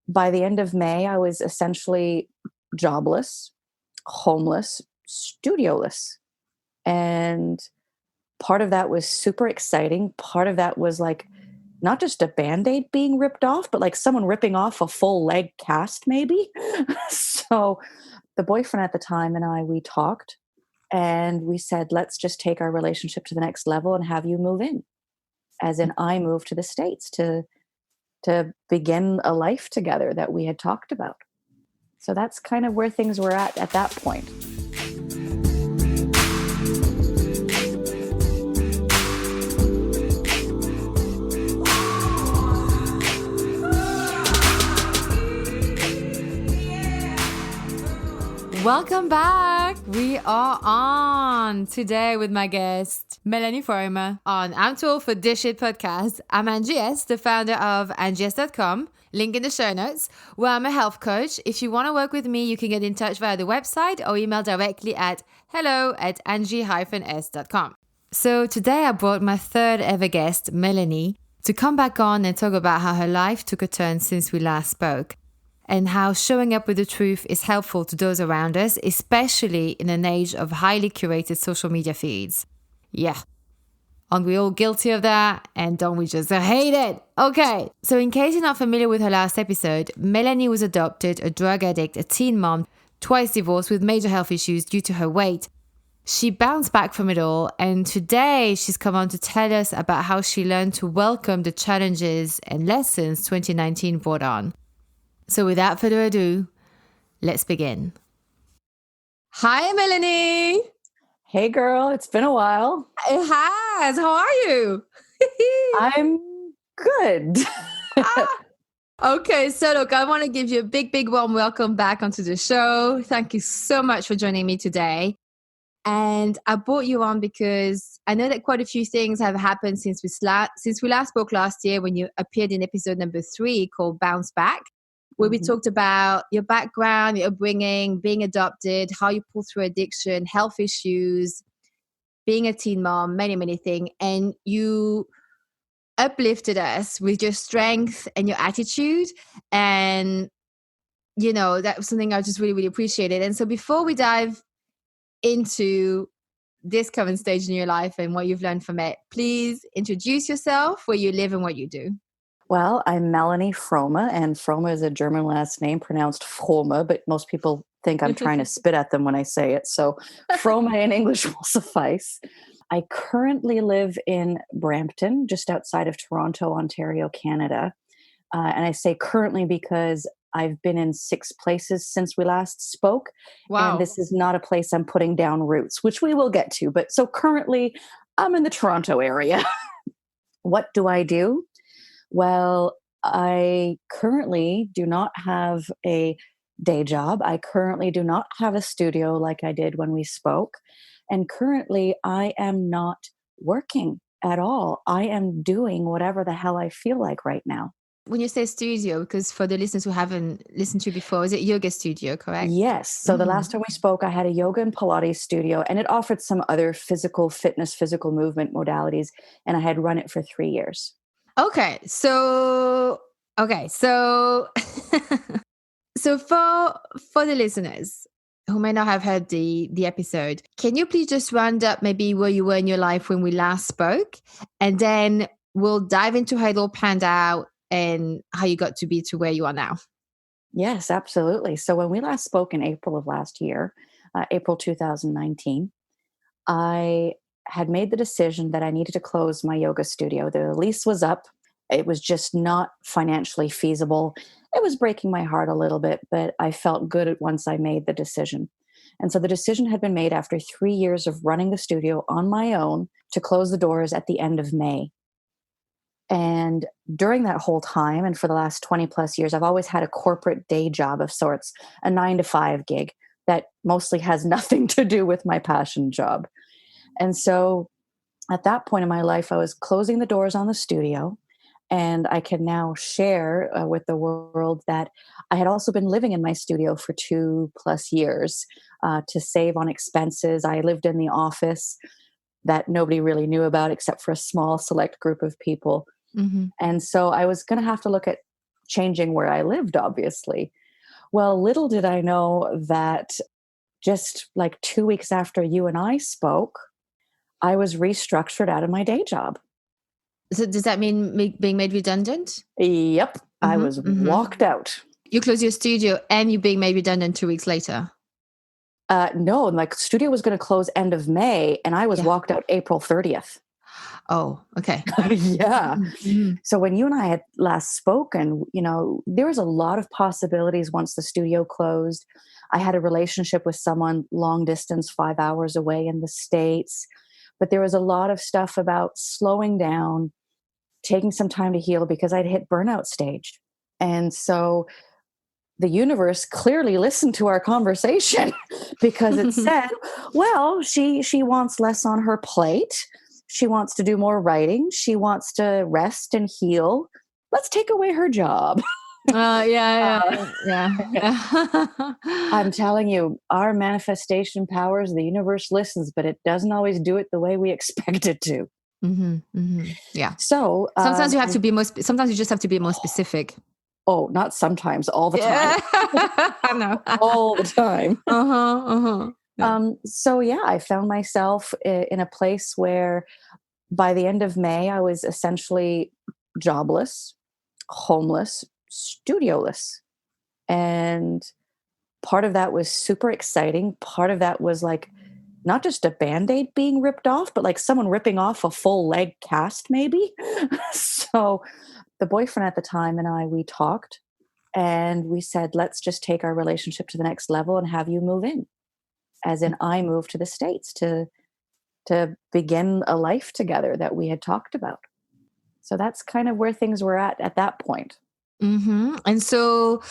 by the end of May, I was essentially jobless, homeless, studioless. And part of that was super exciting. Part of that was like not just a band-aid being ripped off, but like someone ripping off a full leg cast, maybe. So the boyfriend at the time and I, we talked and we said, let's just take our relationship to the next level and have you move in. As in, I moved to the States to begin a life together that we had talked about. So that's kind of where things were at that point. Welcome back. We are on today with my guest, Melanie Frome, on I'm Too Old for This Shit podcast. I'm Angie S., the founder of angies.com, link in the show notes, where I'm a health coach. If you want to work with me, you can get in touch via the website or email directly at hello@angie-s.com. So today I brought my third ever guest, Melanie, to come back on and talk about how her life took a turn since we last spoke, and how showing up with the truth is helpful to those around us, especially in an age of highly curated social media feeds. Yeah. Aren't we all guilty of that? And don't we just hate it? Okay. So in case you're not familiar with her last episode, Melanie was adopted, a drug addict, a teen mom, twice divorced with major health issues due to her weight. She bounced back from it all, and today she's come on to tell us about how she learned to welcome the challenges and lessons 2019 brought on. So without further ado, let's begin. Hi, Melanie. Hey, girl, it's been a while. It has. How are you? I'm good. Okay, so look, I want to give you a big warm welcome back onto the show. Thank you so much for joining me today. And I brought you on because I know that quite a few things have happened since we last spoke last year when you appeared in episode number 3 called Bounce Back, where we talked about your background, your upbringing, being adopted, how you pulled through addiction, health issues, being a teen mom, many things. And you uplifted us with your strength and your attitude. And, you know, that was something I just really appreciated. And so before we dive into this current stage in your life and what you've learned from it, please introduce yourself, where you live and what you do. Well, I'm Melanie Frome, and Frome is a German last name pronounced Frome, but most people think I'm trying to spit at them when I say it. So Frome in English will suffice. I currently live in Brampton, just outside of Toronto, Ontario, Canada. And I say currently because I've been in 6 places since we last spoke. Wow. And this is not a place I'm putting down roots, which we will get to. But so currently I'm in the Toronto area. What do I do? Well, I currently do not have a day job. I currently do not have a studio like I did when we spoke. And currently, I am not working at all. I am doing whatever the hell I feel like right now. When you say studio, because for the listeners who haven't listened to you before, is it yoga studio, correct? Yes. So the last time we spoke, I had a yoga and Pilates studio, and it offered some other physical fitness, physical movement modalities, and I had run it for 3 years. Okay, so so for the listeners who may not have heard the episode, can you please just round up maybe where you were in your life when we last spoke, and then we'll dive into how it all panned out and how you got to be to where you are now. Yes, absolutely. So when we last spoke in April of last year, April 2019, I had made the decision that I needed to close my yoga studio. The lease was up. It was just not financially feasible. It was breaking my heart a little bit, but I felt good once I made the decision. And so the decision had been made after 3 years of running the studio on my own to close the doors at the end of May. And during that whole time, and for the last 20 plus years, I've always had a corporate day job of sorts, a 9-to-5 gig that mostly has nothing to do with my passion job. And so at that point in my life, I was closing the doors on the studio, and I can now share with the world that I had also been living in my studio for 2+ years to save on expenses. I lived in the office that nobody really knew about except for a small select group of people. Mm-hmm. And so I was going to have to look at changing where I lived, obviously. Well, little did I know that just like 2 weeks after you and I spoke, I was restructured out of my day job. So does that mean being made redundant? Yep. I was walked out. You close your studio and you're being made redundant 2 weeks later. No, my studio was going to close end of May, and I was Yeah. walked out April 30th. Oh, okay. Yeah. Mm-hmm. So when you and I had last spoken, there was a lot of possibilities once the studio closed. I had a relationship with someone long distance, 5 hours away in the States. But there was a lot of stuff about slowing down, taking some time to heal because I'd hit burnout stage. And so the universe clearly listened to our conversation because it said, well, she wants less on her plate. She wants to do more writing. She wants to rest and heal. Let's take away her job. Yeah. I'm telling you, our manifestation powers, the universe listens, but it doesn't always do it the way we expect it to. Yeah. So sometimes you have to be sometimes you just have to be more specific. Oh, not sometimes, all the time. I know. All the time. Yeah. So yeah, I found myself in a place where by the end of May, I was essentially jobless, homeless, studioless. And part of that was super exciting. Part of that was like not just a Band-Aid being ripped off, but like someone ripping off a full leg cast maybe. So the boyfriend at the time and we talked and we said, let's just take our relationship to the next level and have you move in. As in, I moved to the States to begin a life together that we had talked about. So that's kind of where things were at that point. And so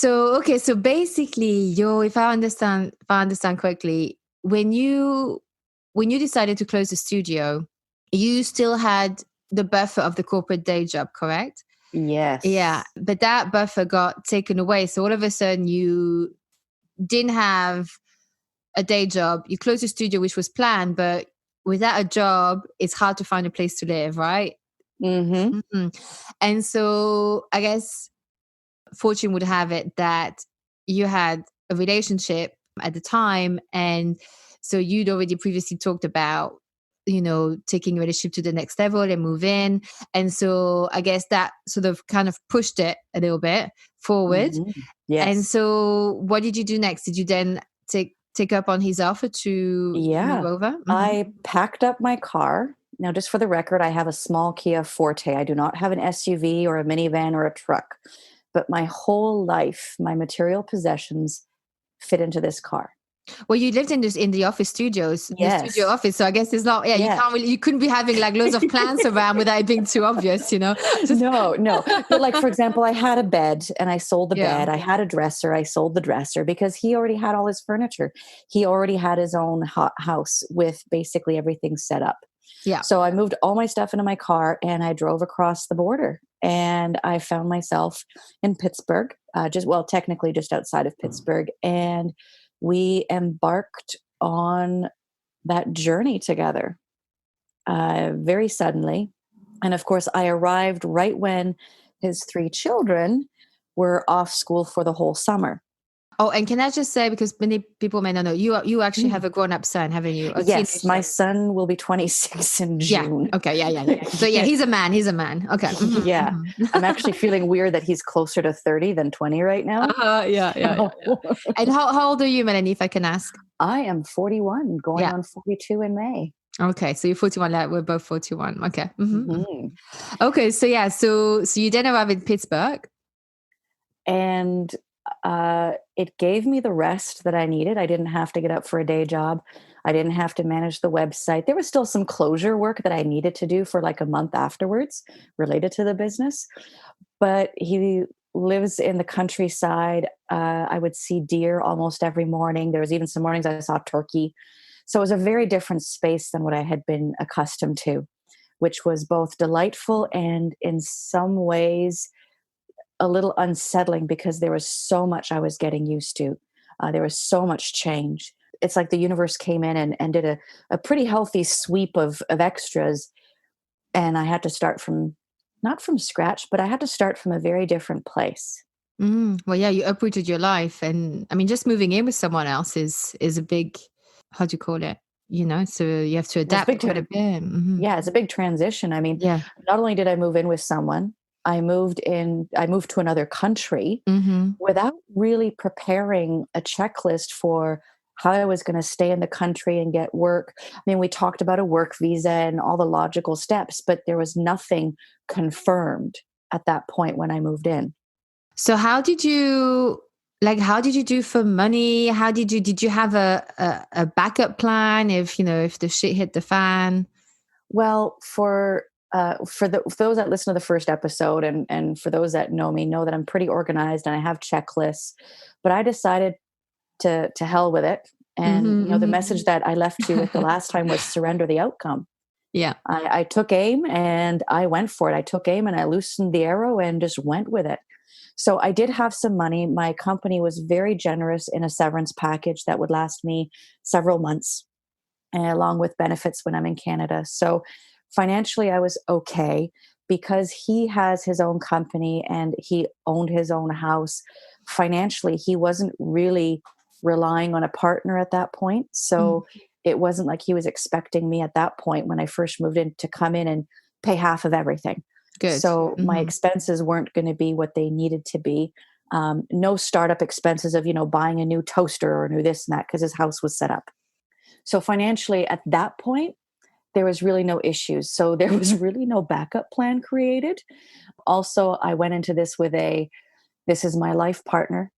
okay, so basically, if I understand correctly, when you decided to close the studio, you still had the buffer of the corporate day job, correct? Yes. Yeah, but that buffer got taken away. So all of a sudden, you didn't have a day job. You closed the studio, which was planned, but without a job, it's hard to find a place to live, right? And so I guess fortune would have it that you had a relationship at the time, and so you'd already previously talked about taking a relationship to the next level and move in, and so I guess that sort of kind of pushed it a little bit forward. Yes. And so what did you do next? Did you then take up on his offer to move over? I packed up my car. Now, just for the record, I have a small Kia Forte. I do not have an SUV or a minivan or a truck. But my whole life, my material possessions fit into this car. Well, you lived in the office studios, Yes. the studio office. So I guess it's not, you couldn't be having like loads of plants around without it being too obvious, No. But like, for example, I had a bed and I sold the bed. I had a dresser. I sold the dresser because he already had all his furniture. He already had his own house with basically everything set up. Yeah. So I moved all my stuff into my car and I drove across the border and I found myself in Pittsburgh, technically just outside of Pittsburgh. And we embarked on that journey together very suddenly. And of course, I arrived right when his 3 children were off school for the whole summer. Oh, and can I just say, because many people may not know, you actually have a grown-up son, haven't you? Yes, my son will be 26 in June. Yeah. Okay. Yeah. So yeah, he's a man. Okay. Yeah. I'm actually feeling weird that he's closer to 30 than 20 right now. Yeah. And how old are you, Melanie, if I can ask? I am 41, going on 42 in May. Okay, so you're 41. Like we're both 41. Okay. Okay. So yeah. So you then arrive in Pittsburgh, and it gave me the rest that I needed. I didn't have to get up for a day job. I didn't have to manage the website. There was still some closure work that I needed to do for like a month afterwards related to the business. But he lives in the countryside. I would see deer almost every morning. There was even some mornings I saw turkey. So it was a very different space than what I had been accustomed to, which was both delightful and in some ways a little unsettling because there was so much I was getting used to. There was so much change. It's like the universe came in and did a pretty healthy sweep of extras. And I had to start from not from scratch, but I had to start from a very different place. Well, yeah, you uprooted your life, and I mean, just moving in with someone else is a big, how do you call it? So you have to It was a adapt big quite a bit. Yeah, it's a big transition. I mean, Yeah. not only did I move in with someone, I moved to another country Hmm. without really preparing a checklist for how I was going to stay in the country and get work. I mean, we talked about a work visa and all the logical steps, but there was nothing confirmed at that point when I moved in. So how did you do for money? Did you have a backup plan if the shit hit the fan? Well, for those that listen to the first episode, and for those that know me, know that I'm pretty organized and I have checklists. But I decided to hell with it. And the Hmm. message that I left you with the last time was surrender the outcome. Yeah. I took aim and I went for it. I took aim and I loosened the arrow and just went with it. So I did have some money. My company was very generous in a severance package that would last me several months, along with benefits when I'm in Canada. So financially, I was okay because he has his own company and he owned his own house. Financially, he wasn't really relying on a partner at that point. Mm, So it wasn't like he was expecting me at that point when I first moved in to come in and pay half of everything. good. So my Hmm. expenses weren't going to be what they needed to be. No startup expenses of, buying a new toaster or new this and that because his house was set up. So financially, at that point, there was really no issues. So there was really no backup plan created. Also, I went into this with this is my life partner,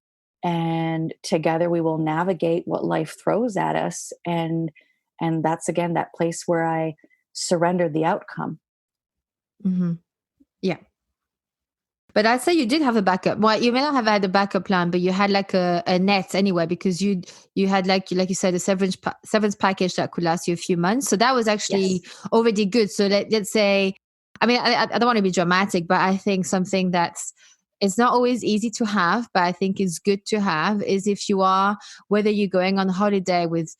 and together we will navigate what life throws at us. And that's again that place where I surrendered the outcome. Hmm. Yeah. But I'd say you did have a backup. Well, you may not have had a backup plan, but you had like a net anyway, because you had like you said, a severance package that could last you a few months. So that was Yes. actually already good. So let's say, I mean, I don't want to be dramatic, but I think something that's it's not always easy to have, but I think is good to have is if you are, whether you're going on holiday with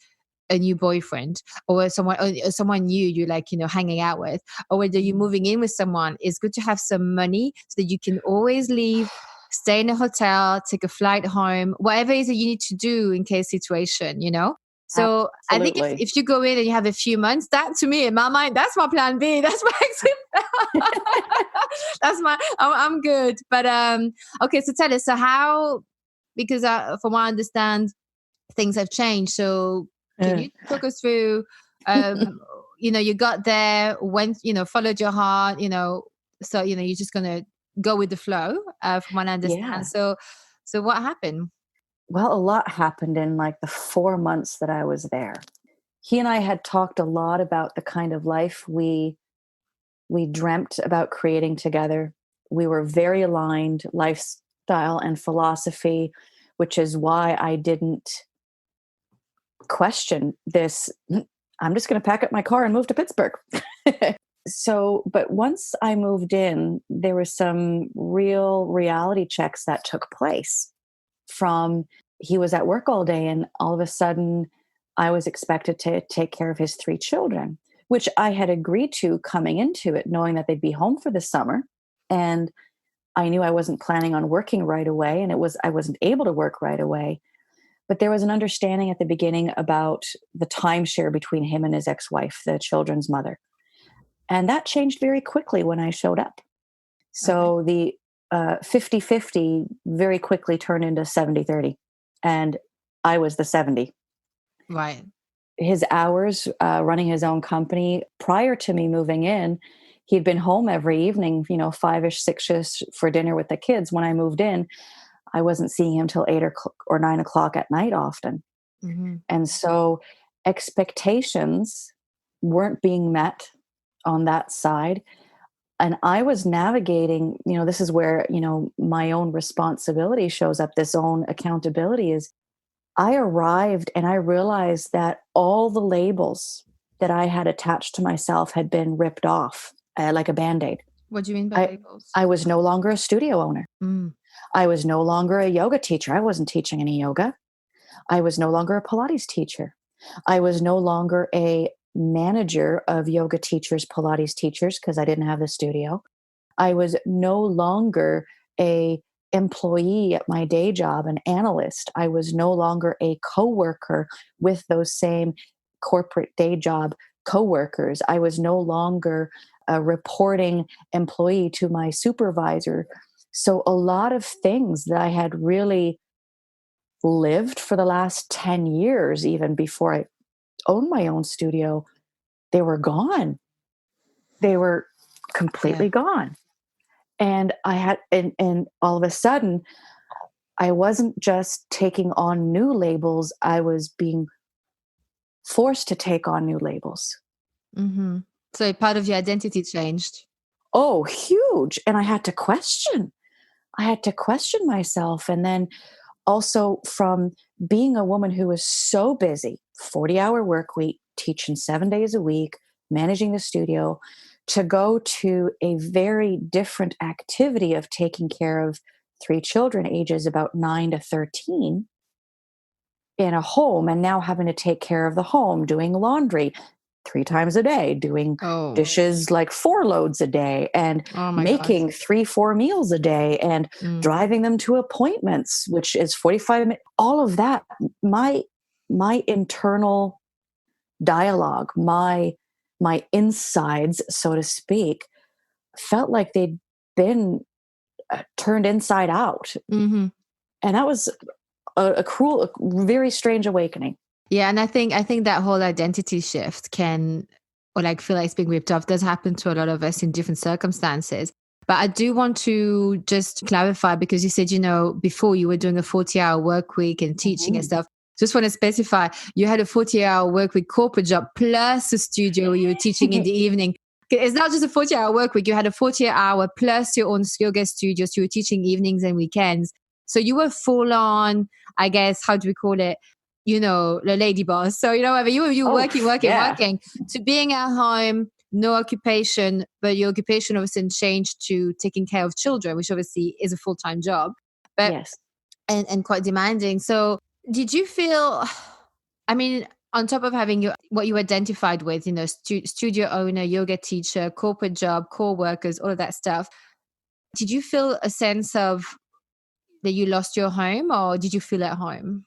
a new boyfriend or someone new you like hanging out with, or whether you're Mhm. moving in with someone, it's good to have some money so that you can always leave, stay in a hotel, take a flight home, whatever it is that you need to do in case situation. So I think if, Absolutely. if you go in and you have a few months, that to me in my mind, that's my plan B. That's my that's I'm good. But okay, so tell us, so how, because from what I understand, things have changed. So can Uh, you talk us through, you got there, went, followed your heart, so, you're just going to go with the flow, from what I understand. yeah. So what happened? Well, a lot happened in like the 4 months that I was there. He and I had talked a lot about the kind of life we dreamt about creating together. We were very aligned lifestyle and philosophy, which is why I didn't question this. I'm just going to pack up my car and move to Pittsburgh. So, but once I moved in, there were some real reality checks that took place. From He was at work all day, and all of a sudden, I was expected to take care of his 3 children, which I had agreed to coming into it, knowing that they'd be home for the summer. And I knew I wasn't planning on working right away, and I wasn't able to work right away. But there was an understanding at the beginning about the timeshare between him and his ex-wife, the children's mother. And that changed very quickly when I showed up. Okay. So the 50-50 very quickly turned into 70-30. And I was the 70. Right. His hours running his own company prior to me moving in, he'd been home every evening, 5-ish, 6-ish for dinner with the kids. When I moved in, I wasn't seeing him till 8 or 9 o'clock at night often. Hmm. And so expectations weren't being met on that side. And I was navigating, this is where, my own responsibility shows up, this own accountability is I arrived and I realized that all the labels that I had attached to myself had been ripped off like a band-aid. What do you mean by I, labels? I was no longer a studio owner. Mm. I was no longer a yoga teacher. I wasn't teaching any yoga. I was no longer a Pilates teacher. I was no longer a manager of yoga teachers, Pilates teachers, because I didn't have the studio. I was no longer a employee at my day job, an analyst. I was no longer a coworker with those same corporate day job coworkers. I was no longer a reporting employee to my supervisor. So a lot of things that I had really lived for the last 10 years, even before I owned my own studio, they were gone. They were Yeah. completely gone. And and all of a sudden, I wasn't just taking on new labels, I was being forced to take on new labels. Mm-hmm. So part of your identity changed. Oh, huge. And I had to question myself. And then also from being a woman who was so busy, 40-hour work week, teaching 7 days a week, managing the studio, to go to a very different activity of taking care of three children, ages about 9 to 13, in a home, and now having to take care of the home, doing laundry 3 times a day, doing Oh, dishes like 4 loads a day, and oh my God. making 3, 4 meals a day, and Mm. driving them to appointments, which is 45 minutes. All of that, my my internal dialogue, my insides, so to speak, felt like they'd been turned inside out, Mm-hmm. and that was a cruel, a very strange awakening. Yeah, and I think that whole identity shift can, or like feel like it's being ripped off, does happen to a lot of us in different circumstances. But I do want to just clarify, because you said, before you were doing a 40-hour work week and teaching and Mhm. stuff. Just want to specify, you had a 40-hour work week corporate job plus a studio where you were teaching in the evening. It's not just a 40-hour work week. You had a 40-hour plus your own yoga studio. So you were teaching evenings and weekends. So you were full on, I guess, how do we call it? The lady boss. So, whatever you Oh, working, working, yeah. working, to being at home, no occupation, but your occupation obviously changed to taking care of children, which obviously is a full-time job, but Yes. and quite demanding. So did you feel, I mean, on top of having what you identified with, studio owner, yoga teacher, corporate job, core workers, all of that stuff, did you feel a sense of that you lost your home, or did you feel at home?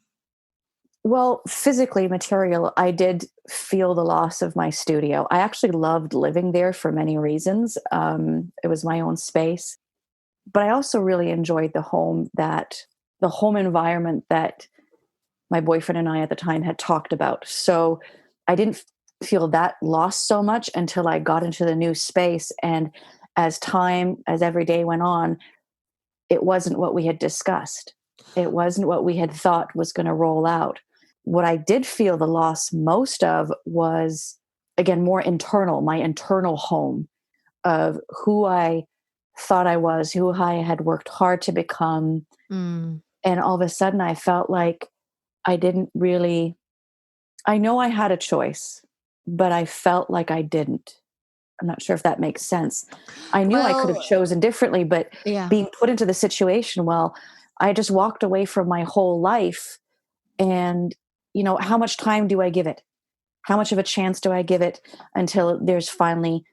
Well, physically material, I did feel the loss of my studio. I actually loved living there for many reasons. It was my own space, but I also really enjoyed the home environment that my boyfriend and I at the time had talked about. So I didn't feel that loss so much until I got into the new space. And as every day went on, it wasn't what we had discussed. It wasn't what we had thought was going to roll out. What I did feel the loss most of was, again, more internal, my internal home of who I thought I was, who I had worked hard to become. Mm. And all of a sudden, I felt like I didn't really, I know I had a choice, but I felt like I didn't. I'm not sure if that makes sense. I knew I could have Well, chosen differently, but yeah. being put into the situation, well, I just walked away from my whole life. And, how much time do I give it? How much of a chance do I give it until there's finally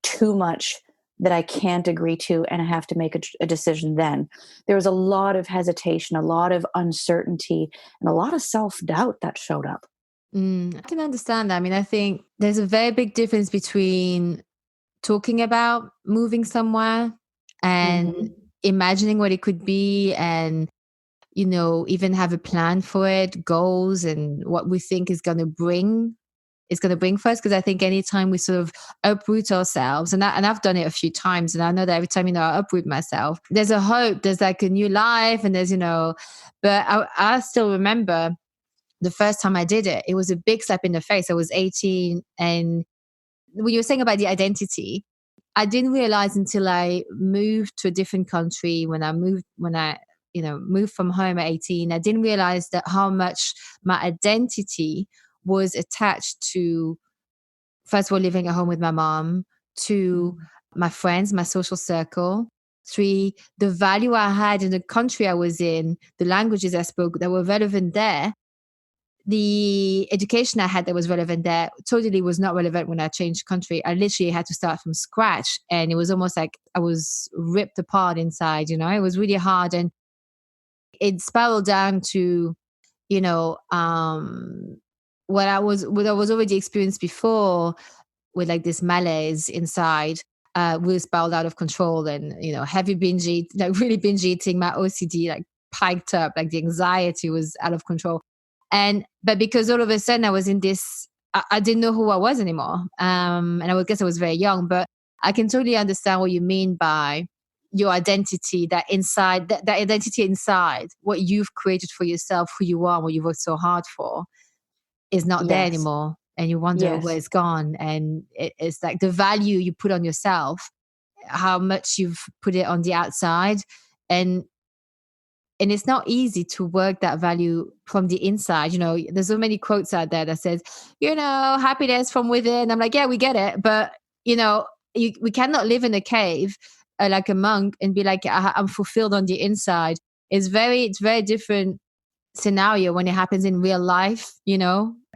too much that I can't agree to and I have to make a decision then? There was a lot of hesitation, a lot of uncertainty, and a lot of self doubt that showed up. I can understand that. I mean, I think there's a very big difference between talking about moving somewhere and Hmm. imagining what it could be, and even have a plan for it, goals, and what we think is going to bring for us. Because I think anytime we sort of uproot ourselves, and I've done it a few times, and I know that every time I uproot myself, there's a hope, there's like a new life, and but I still remember the first time I did it. It was a big slap in the face. I was 18, and when you were saying about the identity, I didn't realize until I moved to a different country. When I moved from home at 18, I didn't realize that how much my identity was attached to, first of all, living at home with my mom, to my friends, my social circle, three, the value I had in the country I was in, the languages I spoke that were relevant there. the education I had that was relevant there totally was not relevant when I changed country. I literally had to start from scratch. And it was almost like I was ripped apart inside, it was really hard. And it spiraled down to, you know, what I was already experienced before with like this malaise inside, really spiraled out of control. And, heavy binge eat, like really binge eating, my OCD like piked up, like the anxiety was out of control. But because all of a sudden I was in this, I didn't know who I was anymore. And I would guess I was very young, but I can totally understand what you mean by your identity, that inside, that identity inside, what you've created for yourself, who you are, what you worked so hard for, is not there Yes. anymore. And you wonder where Yes. it's gone. And it's like the value you put on yourself, how much you've put it on the outside. And it's not easy to work that value from the inside. There's so many quotes out there that says, happiness from within. I'm like, yeah, we get it. But, we cannot live in a cave like a monk and be like, I'm fulfilled on the inside. It's very different scenario when it happens in real life,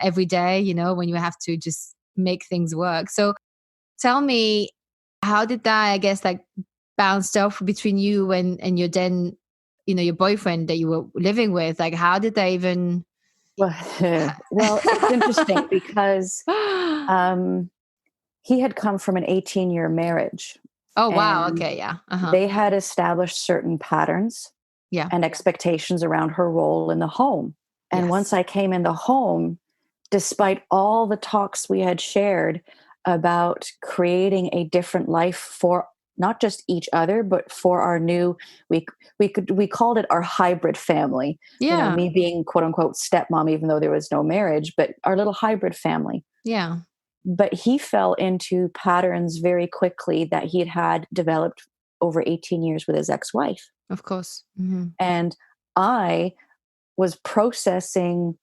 every day, when you have to just make things work. So tell me, how did that, I guess, like bounced off between you and your then, your boyfriend that you were living with? Like, how did they even? Well, well, it's interesting because he had come from an 18-year marriage, Oh, wow. and Okay. Yeah. Uh-huh. they had established certain patterns Yeah. and expectations around her role in the home. And once Yes. I came in the home, despite all the talks we had shared about creating a different life for not just each other, but for our new, we called it our hybrid family. Yeah. Me being quote unquote stepmom, even though there was no marriage, but our little hybrid family. Yeah. But he fell into patterns very quickly that he had developed over 18 years with his ex-wife. Of course. Mm-hmm. And I was processing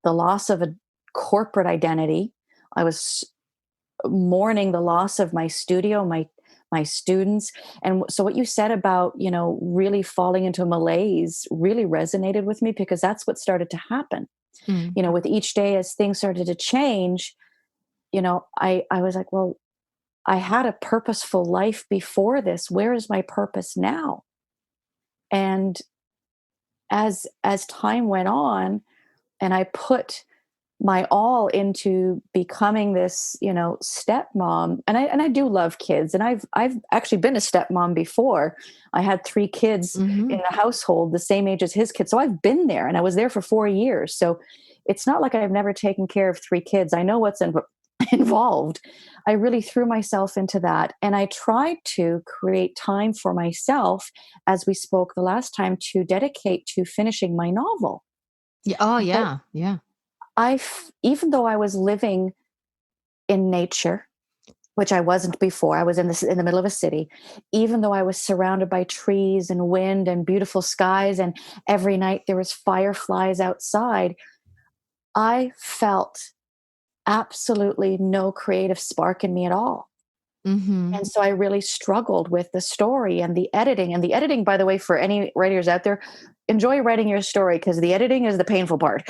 the loss of a corporate identity. I was mourning the loss of my studio, my students. And so what you said about, really falling into malaise really resonated with me, because that's what started to happen. Mm. With each day as things started to change, I was like, well, I had a purposeful life before this. Where is my purpose now? And as time went on, and I put my all into becoming this, stepmom. And I do love kids. And I've actually been a stepmom before. I had 3 kids Mm-hmm. in the household, the same age as his kids. So I've been there, and I was there for 4 years. So it's not like I've never taken care of 3 kids. I know what's involved. I really threw myself into that. And I tried to create time for myself, as we spoke the last time, to dedicate to finishing my novel. Yeah. Oh, But yeah. Yeah. even though I was living in nature, which I wasn't before, I was in the middle of a city. Even though I was surrounded by trees and wind and beautiful skies, and every night there was fireflies outside, I felt absolutely no creative spark in me at all. Mm-hmm. And so I really struggled with the story and the editing. And the editing, by the way, for any writers out there, enjoy writing your story, because the editing is the painful part.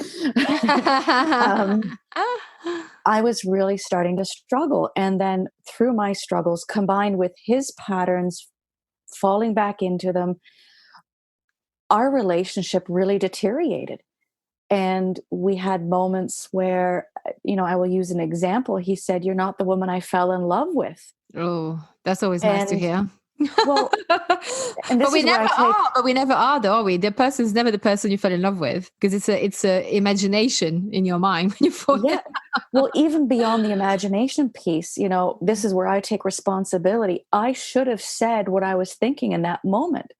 um, I was really starting to struggle. And then through my struggles, combined with his patterns, falling back into them, our relationship really deteriorated. And we had moments where, I will use an example. He said, "You're not the woman I fell in love with." Oh, that's always nice to And hear. well, and But this we is where never I take, are. But we never are, though, are we? The person's never the person you fell in love with, because it's a imagination in your mind when you fall. yeah. Well, even beyond the imagination piece, this is where I take responsibility. I should have said what I was thinking in that moment,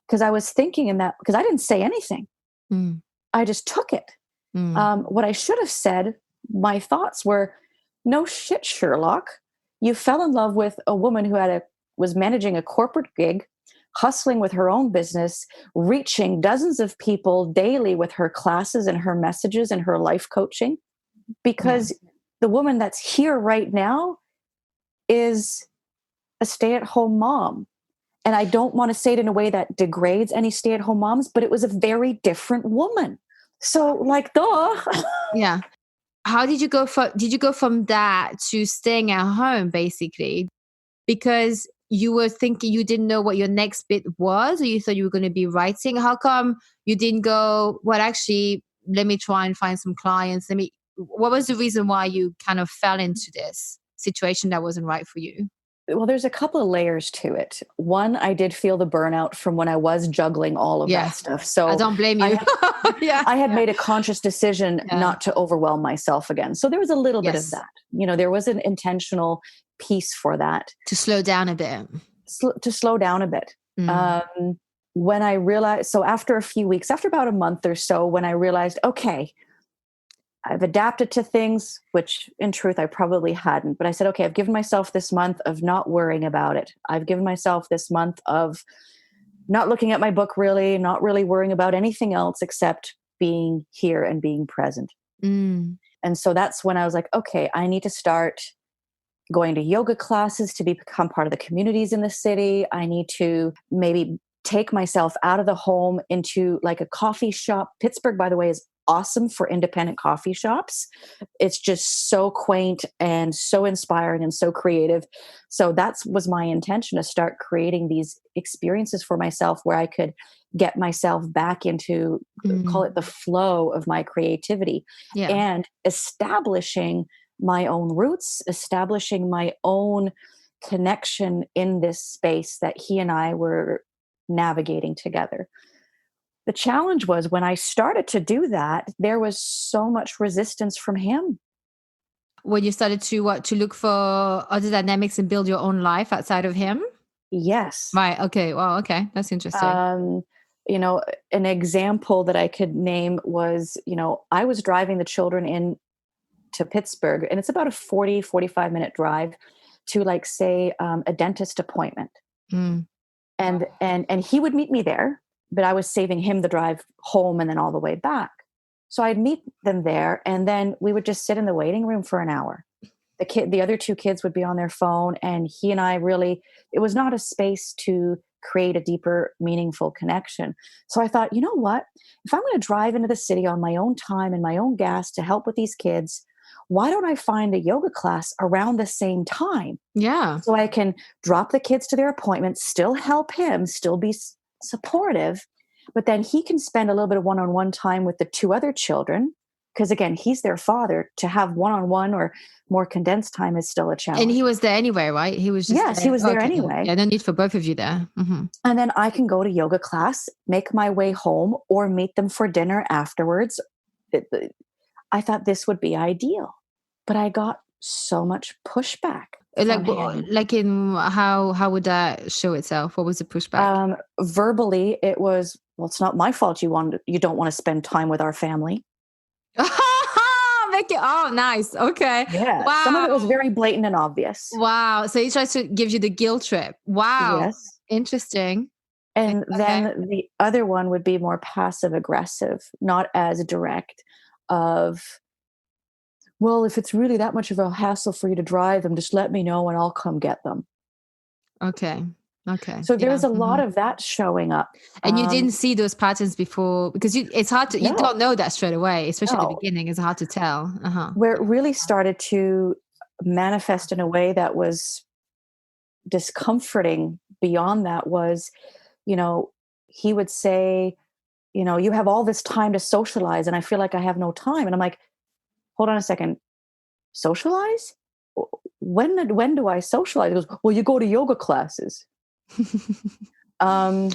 because I was thinking in that, because I didn't say anything. Mm, I just took it. mm, What I should have said, my thoughts were, "No shit, Sherlock. You fell in love with a woman who was managing a corporate gig, hustling with her own business, reaching dozens of people daily with her classes and her messages and her life coaching. yeah. Because the woman that's here right now is a stay-at-home mom." And I don't want to say it in a way that degrades any stay-at-home moms, but it was a very different woman. So like, duh. Yeah. How did you go from that to staying at home basically? Because you were thinking you didn't know what your next bit was, or you thought you were going to be writing? How come you didn't go, well, actually, let me try and find some clients? What was the reason why you kind of fell into this situation that wasn't right for you? Well, there's a couple of layers to it. One, I did feel the burnout from when I was juggling all of that Yeah. stuff. I So don't blame I you. had Yeah. I had made a conscious decision Yeah. not to overwhelm myself again. So there was a little bit of Yes. that. There was an intentional piece for that, To slow down a bit. to slow down a bit. Mm. When I realized, so after a few weeks, after about a month or so, when I realized, okay, I've adapted to things, which in truth I probably hadn't. But I said, okay, I've given myself this month of not worrying about it. I've given myself this month of not looking at my book really, not really worrying about anything else except being here and being present. Mm. And so that's when I was like, okay, I need to start going to yoga classes to become part of the communities in the city. I need to maybe take myself out of the home into like a coffee shop. Pittsburgh, by the way, is awesome for independent coffee shops. It's just so quaint and so inspiring and so creative. So that was my intention, to start creating these experiences for myself where I could get myself back into, call Mm. it the flow of my creativity, Yeah. and establishing my own roots, establishing my own connection in this space that he and I were navigating together. The challenge was when I started to do that, there was so much resistance from him. When you started to look for other dynamics and build your own life outside of him? Yes. Right. Okay. Well, okay. That's interesting. Um, an example that I could name was, I was driving the children in to Pittsburgh, and it's about a 45-minute drive to, like, say, a dentist appointment. Mm. And he would meet me there, but I was saving him the drive home and then all the way back. So I'd meet them there, and then we would just sit in the waiting room for an hour. The other two kids would be on their phone, and he and I really, it was not a space to create a deeper, meaningful connection. So I thought, you know what? If I'm going to drive into the city on my own time and my own gas to help with these kids, why don't I find a yoga class around the same time? Yeah. So I can drop the kids to their appointments, still help him, still be supportive, but then he can spend a little bit of one-on-one time with the two other children. Because again, he's their father. To have one-on-one or more condensed time is still a And he challenge. was there anyway, right? He was just Yes, he there. was there Okay. anyway. Yeah. No need for both of you there. Hmm. And then I can go to yoga class, make my way home, or meet them for dinner afterwards. I thought this would be ideal, but I got so much pushback Like, from him. like in how would that show itself? What was the pushback? Verbally, it was, well, it's not my fault you don't want to spend time with our family. Make it. Oh, nice. Okay. Yeah, some of Wow. it was very blatant and obvious. Wow. So he tries to give you the guilt trip. Wow. Yes. Interesting. And Okay. then the other one would be more passive aggressive, not as direct, of, well, if it's really that much of a hassle for you to drive them, just let me know and I'll come get them. Okay. Okay. So there Yeah. was a lot Mhm. of that showing up. And you didn't see those patterns before because it's hard to, you No, don't know that straight away, especially at the no. beginning. It's hard to tell. Uh-huh. Where it really started to manifest in a way that was discomforting beyond that was, you know, he would say, you have all this time to socialize and I feel like I have no time. And I'm like, hold on a second, socialize? When do I socialize? He goes, well, you go to yoga classes. Um,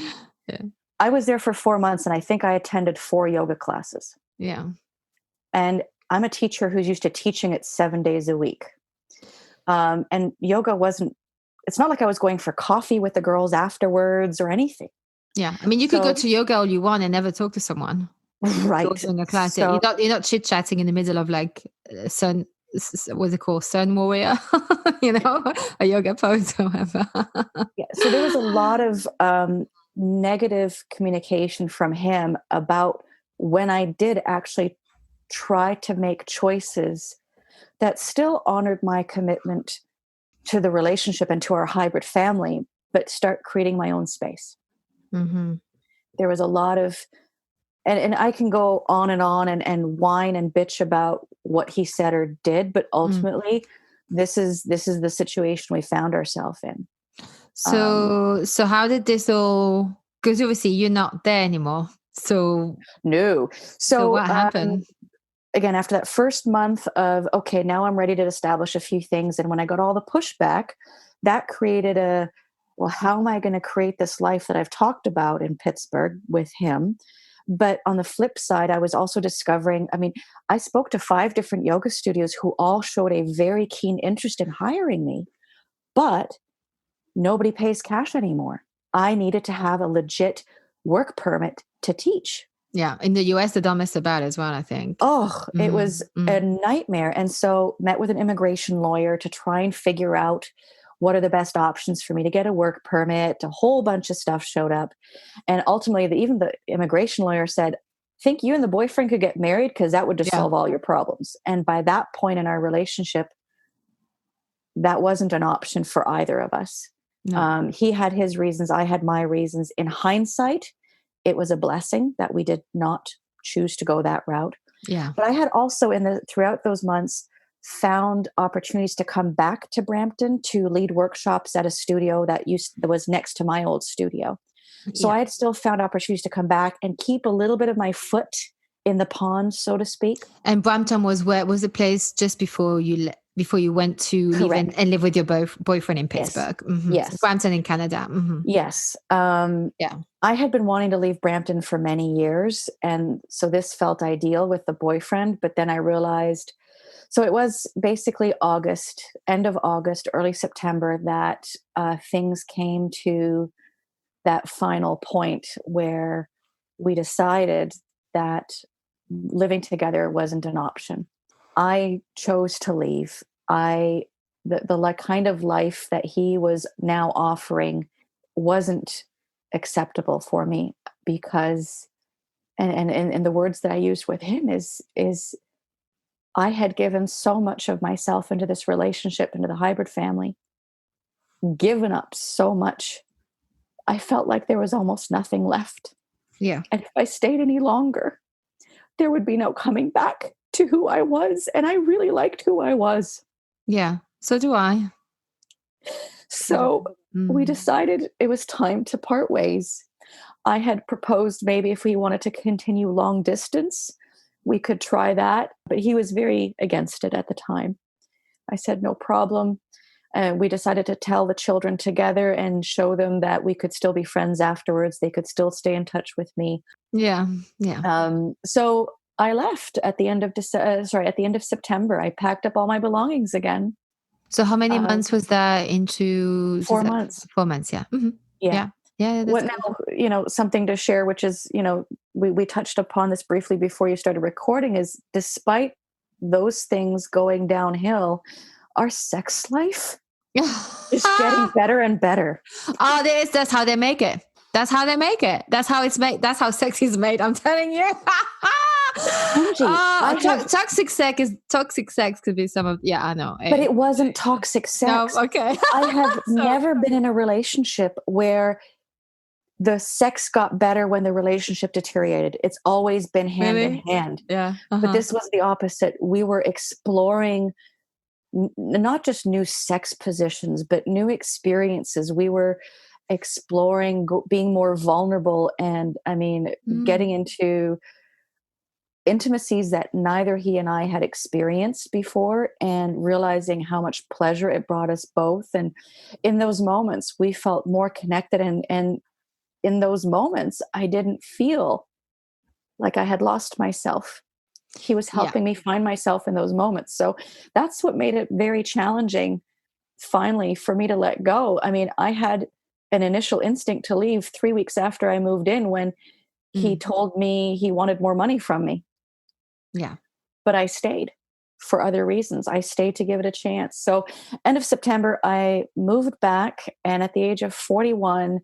Yeah. I was there for 4 months and I think I attended 4 yoga classes. Yeah. And I'm a teacher who's used to teaching it 7 days a week. And yoga wasn't, it's not like I was going for coffee with the girls afterwards or anything. Yeah. I mean, you could go So, to yoga all you want and never talk to someone. You're right. doing a class. Yeah. So, You're not chit chatting in the middle of like sun, what's it called? Sun warrior, a yoga pose or whatever. yeah. So there was a lot of negative communication from him about when I did actually try to make choices that still honored my commitment to the relationship and to our hybrid family, but start creating my own space. Mm-hmm. There was a lot of and I can go on and whine and bitch about what he said or did, but Mm. ultimately this is the situation we found ourselves in. Um, So how did this all, because obviously you're not there anymore. no. So So what happened? again, after that first month of, okay, now I'm ready to establish a few things. And when I got all the pushback, that created well, how am I going to create this life that I've talked about in Pittsburgh with him? But on the flip side, I was also discovering, I mean, I spoke to 5 different yoga studios who all showed a very keen interest in hiring me, but nobody pays cash anymore. I needed to have a legit work permit to teach. Yeah. In the US, the don't mess about as well, I think. Oh, it was a Mm. nightmare. And so met with an immigration lawyer to try and figure out what are the best options for me to get a work permit. A whole bunch of stuff showed up. And ultimately, even the immigration lawyer said, think you and the boyfriend could get married because that would just Yeah. solve all your problems. And by that point in our relationship, that wasn't an option for either of us. No. He had his reasons, I had my reasons. In hindsight, it was a blessing that we did not choose to go that route. Yeah. But I had also throughout those months found opportunities to come back to Brampton to lead workshops at a studio that was next to my old studio. So Yeah. I had still found opportunities to come back and keep a little bit of my foot in the pond, so to speak. And Brampton was the place just before before you went to live Correct. and live with your boyfriend in Yes. Pittsburgh. So Yes. Brampton in Canada. Yes. Yeah. I had been wanting to leave Brampton for many years. And so this felt ideal with the boyfriend. But then I realized, so it was basically August, end of August, early September, that things came to that final point where we decided that living together wasn't an option. I chose to leave. The like kind of life that he was now offering wasn't acceptable for me because and the words that I used with him is I had given so much of myself into this relationship, into the hybrid family, given up so much. I felt like there was almost nothing left. Yeah. And if I stayed any longer, there would be no coming back to who I was. And I really liked who I was. Yeah. So do I. So do So I. we Mm. decided it was time to part ways. I had proposed maybe if we wanted to continue long distance, we could try that. But he was very against it at the time. I said, no problem. And we decided to tell the children together and show them that we could still be friends afterwards. They could still stay in touch with me. Yeah. Yeah. So I left at the end of at the end of September. I packed up all my belongings again. So how many Uh, months was that into? So 4 months. 4 months. Yeah. Yeah. Yeah. Yeah. That's What good. now? Something to share, which is, we touched upon this briefly before you started recording. Is despite those things going downhill, our sex life is getting better and better. Oh, that's how they make it. That's how they make it. That's how it's made. That's how sex is made. I'm telling you. Angie, I have, Toxic sex could be some of. Yeah, I know. but it wasn't toxic No, sex. okay. I have So never been in a relationship where the sex got better when the relationship deteriorated. It's always been hand in really, hand. yeah. But this was the opposite. We were exploring not just new sex positions, but new experiences. We were exploring being more vulnerable and, I mean, getting into intimacies that neither he and I had experienced before and realizing how much pleasure it brought us both. And in those moments, we felt more connected. And in those moments, I didn't feel like I had lost myself. He was Yeah, helping me find myself in those moments. So that's what made it very challenging finally for me to let go. I mean, I had an initial instinct to leave 3 weeks after I moved in when he mm, told me he wanted more money from me, yeah, but I stayed for other reasons. I stayed to give it a chance. So, end of September, I moved back. And at the age of 41,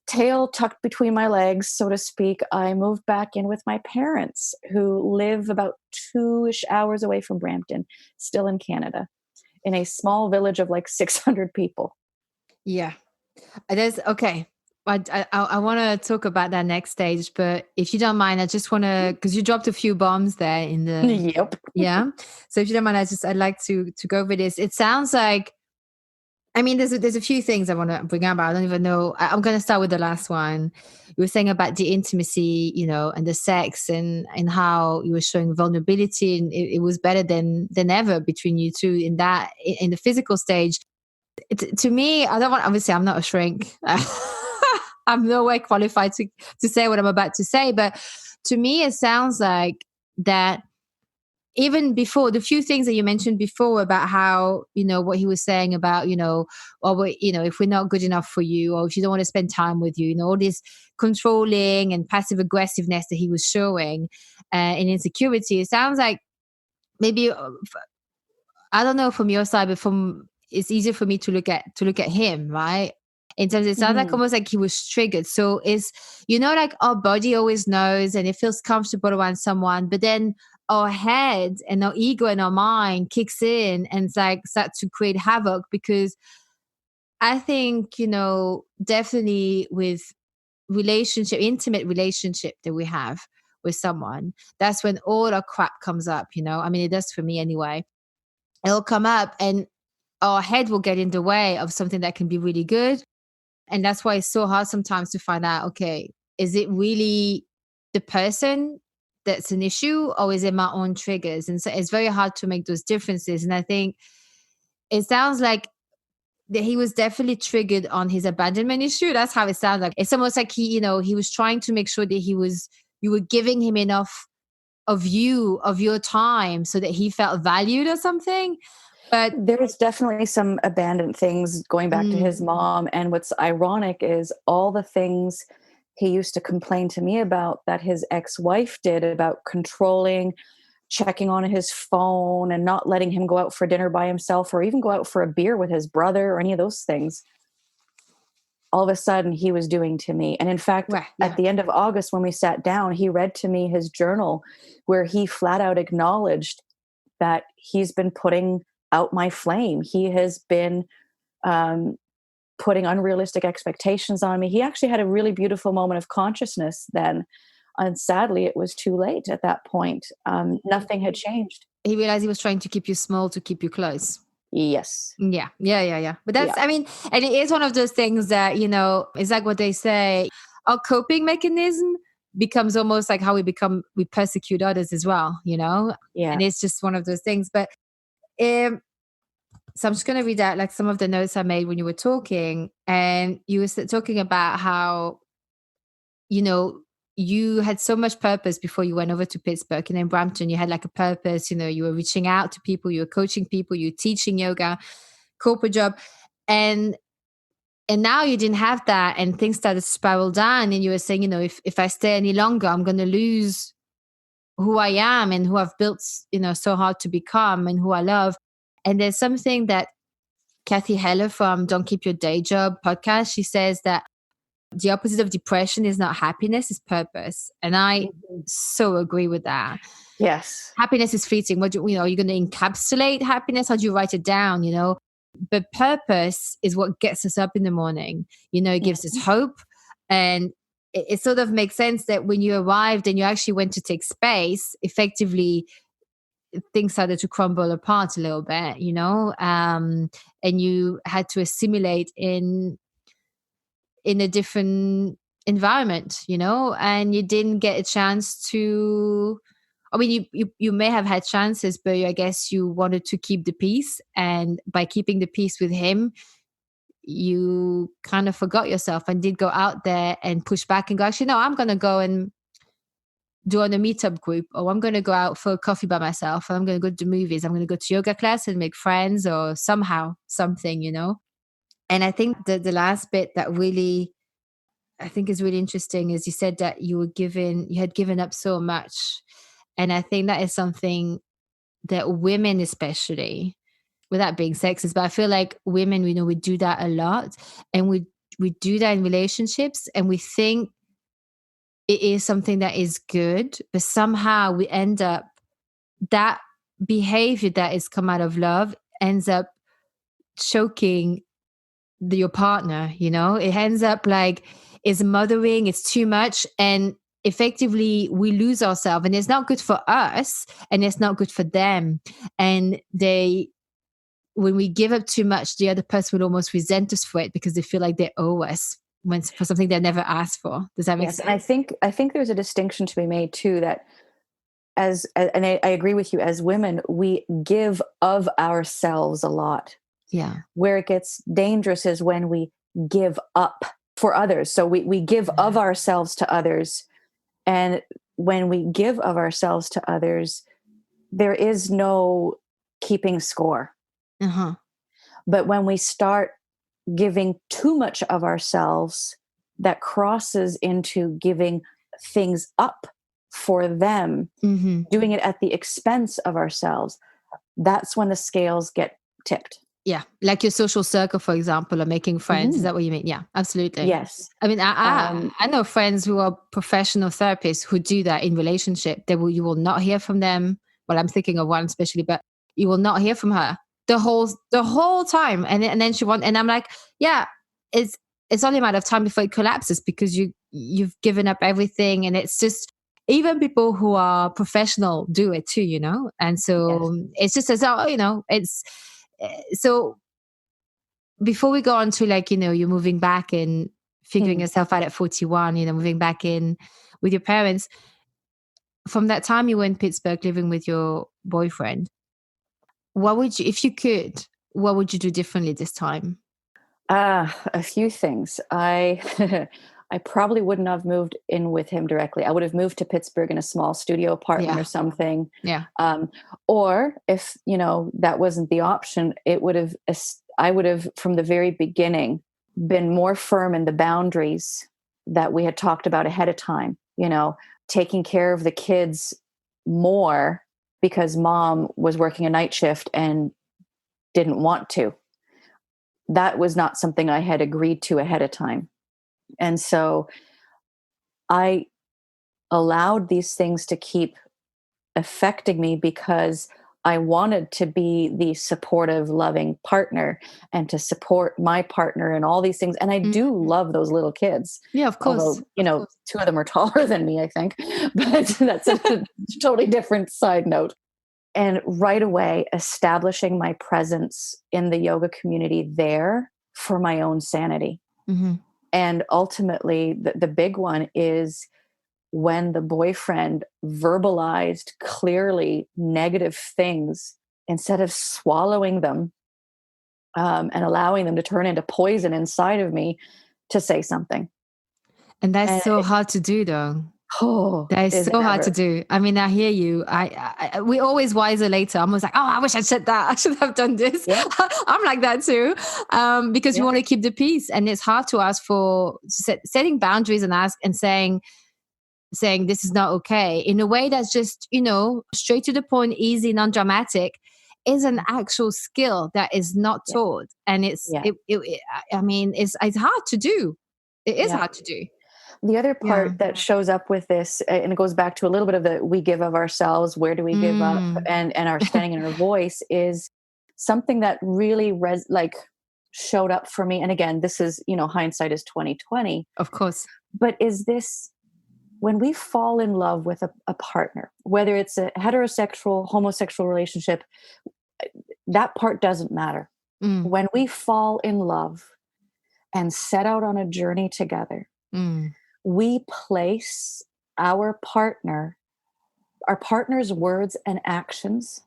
tail tucked between my legs, so to speak, I moved back in with my parents who live about 2-ish hours away from Brampton, still in Canada, in a small village of like 600 people. yeah. There's okay. I want to talk about that next stage, but if you don't mind, I just want to, because you dropped a few bombs there in the, Yep. yeah. So if you don't mind, I'd like to go over this. It sounds like, I mean, there's a few things I want to bring up. But I don't even know. I'm going to start with the last one. You were saying about the intimacy, and the sex, and how you were showing vulnerability, and it was better than ever between you two in the physical stage. To me, I don't want. Obviously, I'm not a shrink. I'm no way qualified to say what I'm about to say, but to me, it sounds like that even before the few things that you mentioned before about how, what he was saying about, or, if we're not good enough for you, or if you don't want to spend time with you, all this controlling and passive aggressiveness that he was showing, and insecurity, it sounds like maybe, I don't know from your side, but it's easier for me to look at him, right? In terms, it sounds like Mhm. almost like he was triggered. So it's, like our body always knows and it feels comfortable around someone, but then our head and our ego and our mind kicks in and it's like start to create havoc. Because I think, definitely with intimate relationship that we have with someone, that's when all our crap comes up, I mean, it does for me anyway. It'll come up and our head will get in the way of something that can be really good. And that's why it's so hard sometimes to find out, okay, is it really the person that's an issue, or is it my own triggers? And so it's very hard to make those differences. And I think it sounds like that he was definitely triggered on his abandonment issue. That's how it sounds like. It's almost like he was trying to make sure that you were giving him enough of your time so that he felt valued or something. But There's definitely some abandoned things going back to his mm, mom. And what's ironic is all the things he used to complain to me about that his ex wife did about controlling, checking on his phone, and not letting him go out for dinner by himself or even go out for a beer with his brother or any of those things. All of a sudden, he was doing to me. And in fact, well, at yeah. the end of August, when we sat down, he read to me his journal where he flat out acknowledged that he's been putting out my flame. He has been um, putting unrealistic expectations on me. He actually had a really beautiful moment of consciousness then. And sadly, it was too late at that point. Nothing had changed. He realized he was trying to keep you small to keep you close. Yes. Yeah, yeah, yeah, yeah. But Yeah. I mean, and it is one of those things that, it's like what they say, our coping mechanism becomes almost like how we persecute others as well. Yeah. And it's just one of those things. But so I'm just going to read out like some of the notes I made when you were talking. And you were talking about how, you know, you had so much purpose before you went over to Pittsburgh. And in Brampton, you had like a purpose, you were reaching out to people, you were coaching people, you were teaching yoga, corporate job. And now you didn't have that and things started to spiral down. And you were saying, if I stay any longer, I'm gonna lose who I am and who I've built, so hard to become and who I love. And there's something that Kathy Heller from Don't Keep Your Day Job podcast, she says that the opposite of depression is not happiness, it's purpose. And I Mhm. so agree with that. Yes. Happiness is fleeting. Are you going to encapsulate happiness? How do you write it down? But purpose is what gets us up in the morning. It gives us Mhm. hope. And it sort of makes sense that when you arrived and you actually went to take space, effectively, things started to crumble apart a little bit. And you had to assimilate in a different environment, and you didn't get a chance to. I mean, you may have had chances, but I guess you wanted to keep the peace, and by keeping the peace with him, you kind of forgot yourself and did go out there and push back and go, actually, no, I'm going to go and join a meetup group, or I'm going to go out for a coffee by myself, or I'm going to go to the movies, I'm going to go to yoga class and make friends, or somehow something. And I think the last bit that really I think is really interesting is you said that you had given up so much. And I think that is something that women, especially, without being sexist, but I feel like women, we do that a lot. And we do that in relationships and we think it is something that is good, but somehow we end up that behavior that is come out of love ends up choking your partner. It ends up like is mothering, it's too much. And effectively we lose ourselves, and it's not good for us and it's not good for them. And when we give up too much, the other person will almost resent us for it because they feel like they owe us for something they never asked for. Does that make Yes, sense? and I think there's a distinction to be made too, that and I agree with you, as women, we give of ourselves a lot. Yeah. Where it gets dangerous is when we give up for others. So we give of ourselves to others. And when we give of ourselves to others, there is no keeping score. Uh-huh. But when we start giving too much of ourselves, that crosses into giving things up for them, Mm-hmm. doing it at the expense of ourselves, that's when the scales get tipped. Yeah, like your social circle, for example, or making friends. Is Mhm. that what you mean? Yeah, absolutely. Yes. I mean, Um, I know friends who are professional therapists who do that in relationship. You will not hear from them. Well, I'm thinking of one especially, but you will not hear from her the whole time. And then and I'm like, yeah, it's only a matter of time before it collapses because you've given up everything, and it's just. Even people who are professional do it too, and yes. so it's just as it's so before we go on to like, you're moving back and figuring Hmm. yourself out at 41, moving back in with your parents, from that time you were in Pittsburgh living with your boyfriend, what would you, if you could, what would you do differently this time? A few things. I probably wouldn't have moved in with him directly. I would have moved to Pittsburgh in a small studio apartment Yeah. or something. Yeah. Or if that wasn't the option, I would have from the very beginning been more firm in the boundaries that we had talked about ahead of time. Taking care of the kids more because mom was working a night shift and didn't want to. That was not something I had agreed to ahead of time. And so I allowed these things to keep affecting me because I wanted to be the supportive, loving partner and to support my partner and all these things. And I do Mhm. love those little kids, Yeah, of course. although, two of them are taller than me, I think, but that's a totally different side note. And right away, establishing my presence in the yoga community there for my own sanity. Hmm. And ultimately, the big one is when the boyfriend verbalized clearly negative things, instead of swallowing them and allowing them to turn into poison inside of me, to say something. And that's And so hard to do though. oh, That is is it so hard to ever? do. I mean, I hear you. We're always wiser later. I'm always like, oh, I wish I'd said that. I should have done this. Yeah, I'm like that too, because you yeah, want to keep the peace, and it's hard to ask for setting boundaries and saying this is not okay in a way that's just straight to the point, easy, non-dramatic, is an actual skill that is not yeah, taught, and yeah, I mean, it's hard to do. It is yeah. hard to do. The other Yeah. part that shows up with this, and it goes back to a little bit of the we give of ourselves, where do we give up, Mm. and our standing in our voice, is something that really showed up for me. And again, this is hindsight is 2020, Of course. but is this when we fall in love with a partner, whether it's a heterosexual, homosexual relationship, that part doesn't matter. Mm. When we fall in love and set out on a journey together, Mm. we place our partner, our partner's words and actions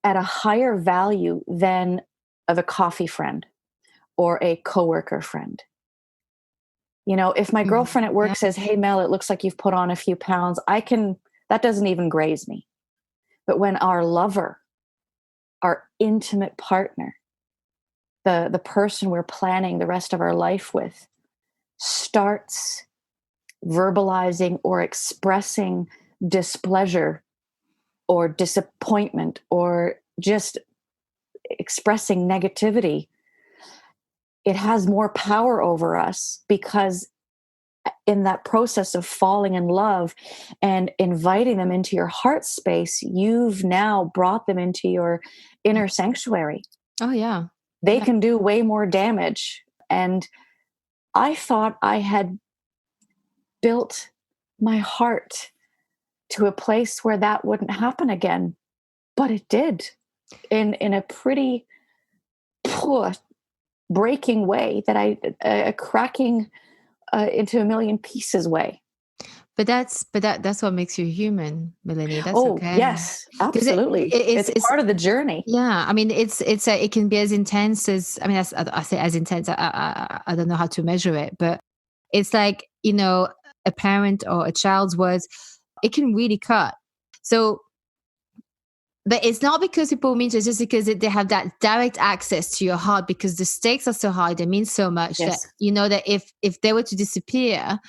at a higher value than of a coffee friend or a coworker friend. If my Mhm. girlfriend at Yeah. work says, "Hey Mel, it looks like you've put on a few pounds," that doesn't even graze me. But when our lover, our intimate partner, the person we're planning the rest of our life with, starts verbalizing or expressing displeasure or disappointment or just expressing negativity, it has more power over us, because in that process of falling in love and inviting them into your heart space, you've now brought them into your inner sanctuary. Oh yeah. They Yeah. can do way more damage. And I thought I had built my heart to a place where that wouldn't happen again, but it did in a pretty poor, breaking way that a cracking into a million pieces way. But that's what makes you human, Melanie. That's Oh, okay. yes, Because it, absolutely. It's it's part of the journey. yeah. I mean, it can be as intense as, I mean, I say as intense. I don't know how to measure it, but it's like, a parent or a child's words. It can really cut. So, but it's not because people mean to, it's just because they have that direct access to your heart, because the stakes are so high. They mean so much that Yes. you know that if they were to disappear,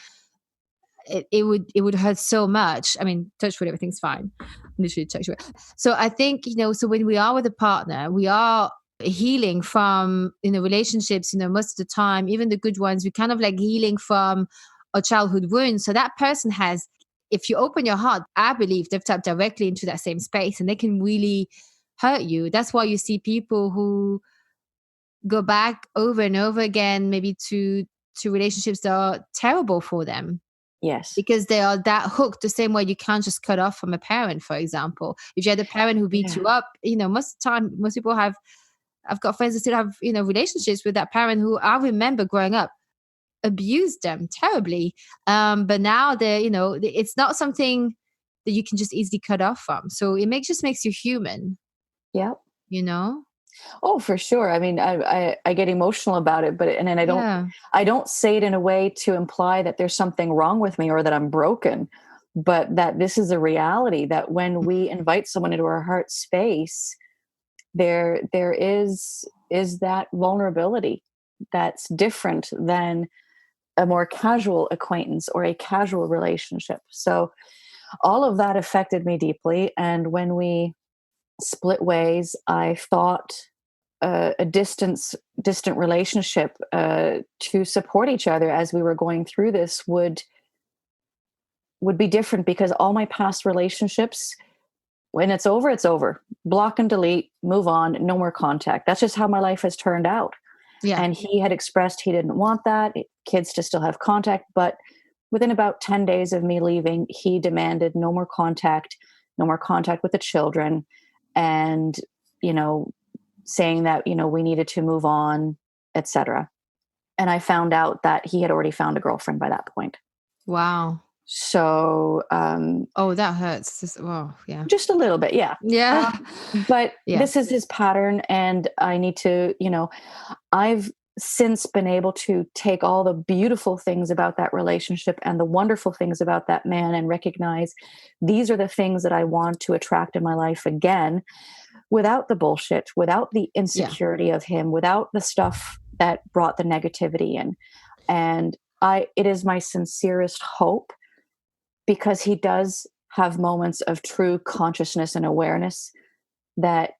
it would hurt so much. I mean, touch wood, everything's fine. Literally touch wood. So I think, so when we are with a partner, we are healing from, relationships, most of the time, even the good ones, we kind of like healing from a childhood wound. So that person has, if you open your heart, I believe they've tapped directly into that same space and they can really hurt you. That's why you see people who go back over and over again, maybe to relationships that are terrible for them, Yes. because they are that hooked, the same way you can't just cut off from a parent. For example, if you had a parent who beats Yeah. you up, most of the time, most people have, I've got friends that still have, relationships with that parent who I remember growing up abused them terribly. But now they're, it's not something that you can just easily cut off from. So just makes you human, Yep. you know? Oh, for sure. I mean, I get emotional about it, but and then Yeah. I don't say it in a way to imply that there's something wrong with me or that I'm broken, but that this is a reality that when we invite someone into our heart space, there is that vulnerability that's different than a more casual acquaintance or a casual relationship. So all of that affected me deeply, and when we split ways, I thought a distant relationship to support each other as we were going through this would be different, because all my past relationships, when it's over, block and delete, move on, no more contact. That's just how my life has turned out. Yeah. And he had expressed he didn't want that, kids to still have contact, but within about 10 days of me leaving, he demanded no more contact, no more contact with the children, and you know saying that we needed to move on, etc. And I found out that he had already found a girlfriend by that point. Wow. So Oh, that hurts. Well, yeah. just a little bit, yeah. Yeah. But Yeah. this is his pattern, and I need to, I've since been able to take all the beautiful things about that relationship and the wonderful things about that man and recognize these are the things that I want to attract in my life again, without the bullshit, without the Yeah. insecurity of him, without the stuff that brought the negativity in. And it is my sincerest hope, because he does have moments of true consciousness and awareness, that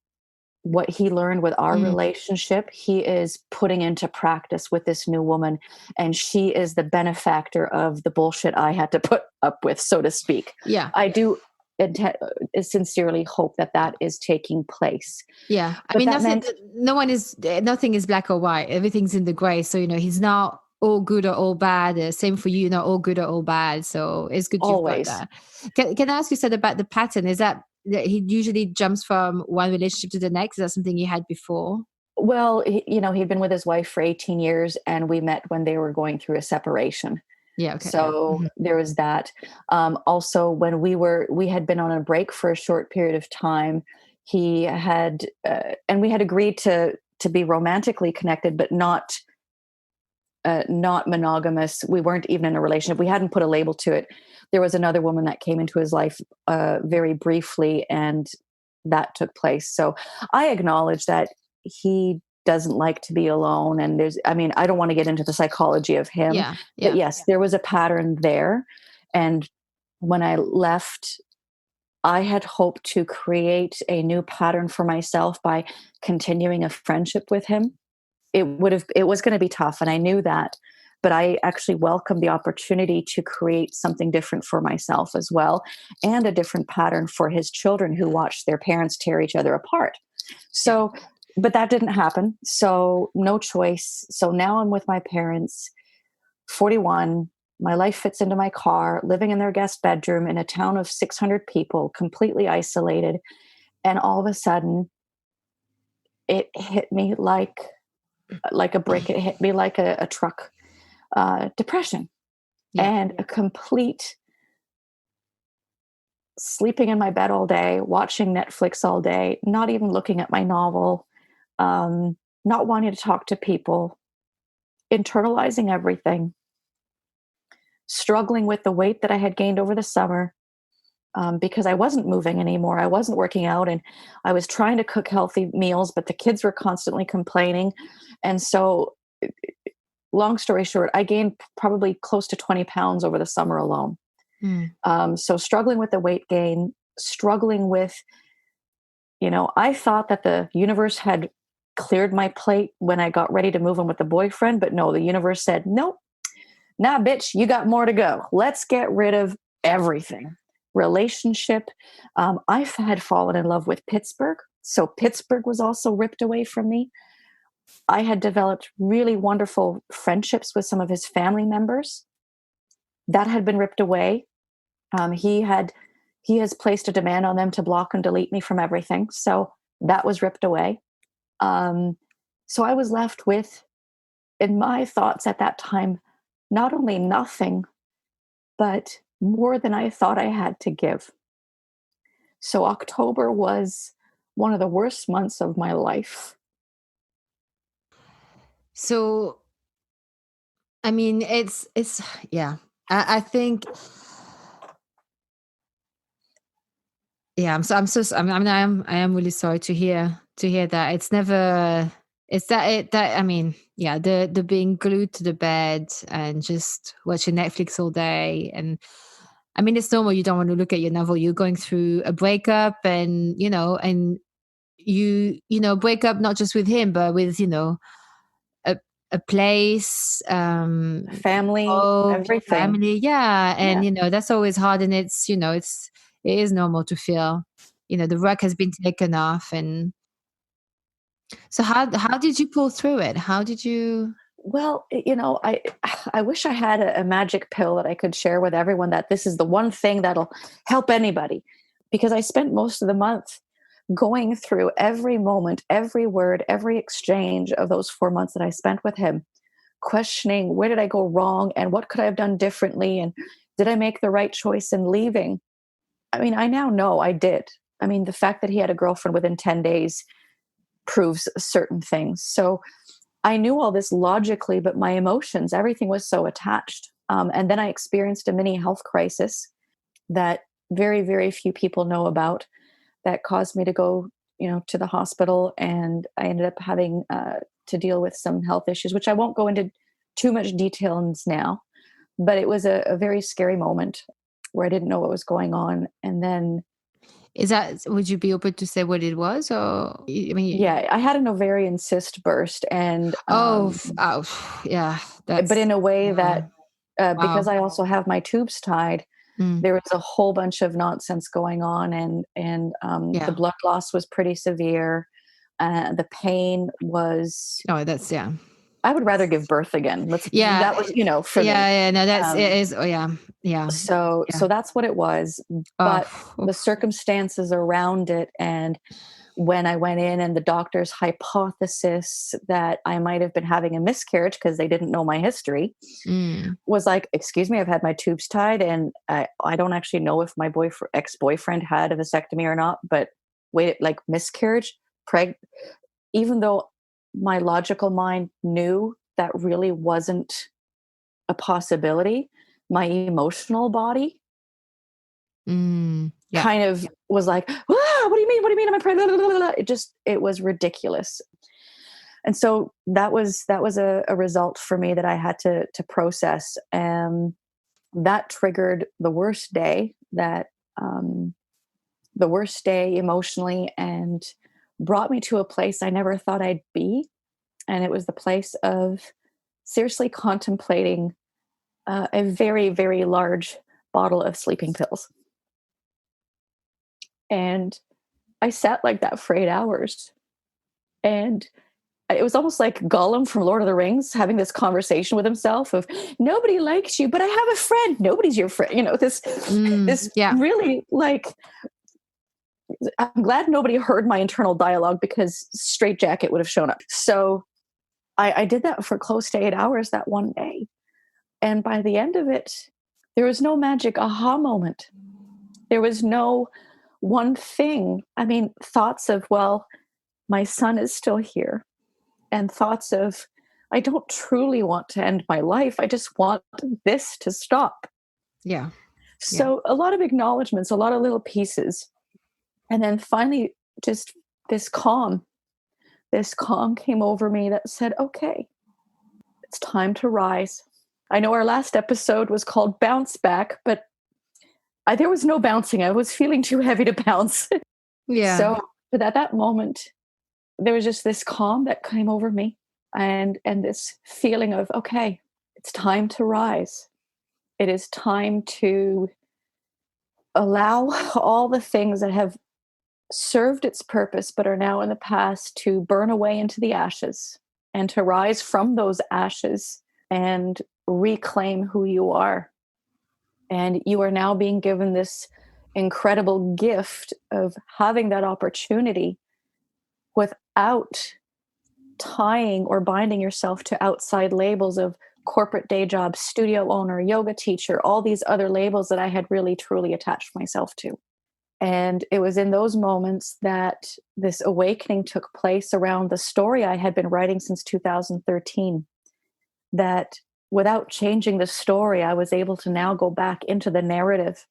what he learned with our Mm. relationship, he is putting into practice with this new woman. And she is the benefactor of the bullshit I had to put up with, so to speak. Yeah. I do sincerely hope that that is taking place. Yeah. I But mean, that meant, nothing is black or white. Everything's in the gray. So, he's not all good or all bad. Same for you, not all good or all bad. So it's good you've got always. that. Can I ask you, said about the pattern? Is that he usually jumps from one relationship to the next? Is that something you had before? Well, he'd been with his wife for 18 years, and we met when they were going through a separation. Yeah. Okay. Yeah. So Mhm. there was that. Also, when we had been on a break for a short period of time, he had, and we had agreed to be romantically connected, but not monogamous. We weren't even in a relationship. We hadn't put a label to it. There was another woman that came into his life very briefly, and that took place. So I acknowledge that he doesn't like to be alone. And I don't want to get into the psychology of him, Yeah. but Yeah. yes, there was a pattern there. And when I left, I had hoped to create a new pattern for myself by continuing a friendship with him. It was going to be tough, and I knew that, but I actually welcomed the opportunity to create something different for myself as well, and a different pattern for his children who watched their parents tear each other apart. Yeah. So but that didn't happen, so no choice. So now I'm with my parents. 41. My life fits into my car, living in their guest bedroom in a town of 600 people, completely isolated. And all of a sudden, it hit me like a brick. It hit me like a truck. Depression Yeah. and a complete sleeping in my bed all day, watching Netflix all day, not even looking at my novel, not wanting to talk to people, internalizing everything, struggling with the weight that I had gained over the summer, because I wasn't moving anymore. I wasn't working out, and I was trying to cook healthy meals, but the kids were constantly complaining. And so, long story short, I gained probably close to 20 pounds over the summer alone. Mm. So, struggling with the weight gain, struggling with, I thought that the universe had cleared my plate when I got ready to move in with the boyfriend, but no, the universe said, nope, nah, bitch, you got more to go. Let's get rid of everything. Relationship. I had fallen in love with Pittsburgh. So Pittsburgh was also ripped away from me. I had developed really wonderful friendships with some of his family members. That had been ripped away. He has placed a demand on them to block and delete me from everything. So that was ripped away. Um, so I was left with, in my thoughts at that time, not only nothing, but more than I thought I had to give. So October was one of the worst months of my life. So, I mean, it's yeah. I think yeah. I am really sorry to hear that. It's never. It's that it that I mean, yeah. The being glued to the bed and just watching Netflix all day, and I mean, it's normal. You don't want to look at your novel. You're going through a breakup, and break up not just with him, but with a a place, Family, oh, everything. family, yeah, and Yeah. that's always hard, and it is normal to feel, the rug has been taken off, and so how did you pull through it? How did you? Well, I wish I had a magic pill that I could share with everyone, that this is the one thing that'll help anybody, because I spent most of the month going through every moment, every word, every exchange of those 4 months that I spent with him, questioning where did I go wrong and what could I have done differently, and did I make the right choice in leaving? I mean, I now know I did. I mean, the fact that he had a girlfriend within 10 days proves certain things. So I knew all this logically, but my emotions, everything was so attached. And then I experienced a mini health crisis that very, very few people know about, that caused me to go, to the hospital. And I ended up having to deal with some health issues, which I won't go into too much details now. But it was a very scary moment where I didn't know what was going on. And then, Would you be open to say what it was, or I mean, yeah, I had an ovarian cyst burst, and oh, yeah, but that's in a way yeah, that, because wow, I also have my tubes tied, mm, there was a whole bunch of nonsense going on, and the yeah, blood loss was pretty severe. The pain was. oh, that's yeah. I would rather give birth again. Yeah, That was, for yeah, me. yeah, no, it Um, is. Oh, yeah, yeah, so yeah. that's what it was. Oh, But the oof. circumstances around it, and when I went in, and the doctor's hypothesis that I might have been having a miscarriage because they didn't know my history, Mm. was like, excuse me, I've had my tubes tied, and I don't actually know if my ex-boyfriend had a vasectomy or not, but wait, like miscarriage, even though my logical mind knew that really wasn't a possibility, my emotional body Yeah. kind of was like, ah, what do you mean? What do you mean? Am I pregnant? It was ridiculous. And so that was a result for me that I had to process. And that triggered um, the worst day emotionally, and brought me to a place I never thought I'd be. And it was the place of seriously contemplating a very, very large bottle of sleeping pills. And I sat like that for 8 hours. And it was almost like Gollum from Lord of the Rings having this conversation with himself of, nobody likes you, but I have a friend. Nobody's your friend. This Yeah. really, like, I'm glad nobody heard my internal dialogue, because straitjacket would have shown up. So I did that for close to 8 hours that one day. And by the end of it, there was no magic aha moment. There was no one thing. I mean, thoughts of, well, my son is still here, and thoughts of, I don't truly want to end my life. I just want this to stop. Yeah. Yeah. So a lot of acknowledgments, a lot of little pieces. And then finally, just this calm came over me that said, okay, it's time to rise. I know our last episode was called Bounce Back, but there was no bouncing. I was feeling too heavy to bounce. Yeah. So, but at that moment, there was just this calm that came over me, and this feeling of, okay, it's time to rise. It is time to allow all the things that have served its purpose but are now in the past to burn away into the ashes, and to rise from those ashes and reclaim who you are. And you are now being given this incredible gift of having that opportunity without tying or binding yourself to outside labels of corporate day job, studio owner, yoga teacher, all these other labels that I had really truly attached myself to. And it was in those moments that this awakening took place around the story I had been writing since 2013, that without changing the story, I was able to now go back into the narrative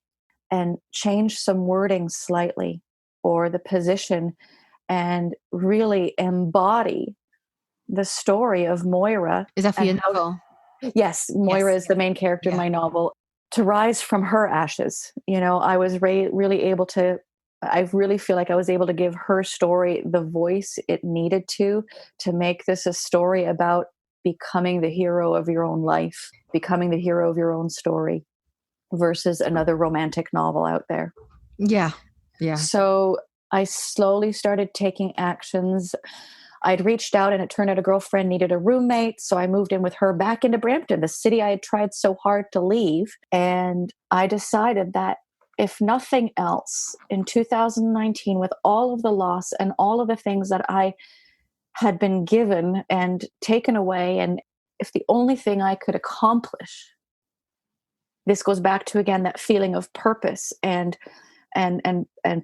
and change some wording slightly, or the position, and really embody the story of Moira. Is that for And your how, novel? yes, Moira Yes. is the main character in Yeah. my novel, to rise from her ashes. I was really able to, I really feel like I was able to give her story the voice it needed to make this a story about becoming the hero of your own life, becoming the hero of your own story, versus another romantic novel out there. Yeah. Yeah. So I slowly started taking actions. I'd reached out, and it turned out a girlfriend needed a roommate. So I moved in with her back into Brampton, the city I had tried so hard to leave. And I decided that if nothing else, in 2019, with all of the loss and all of the things that I had been given and taken away, and if the only thing I could accomplish, this goes back to, again, that feeling of purpose and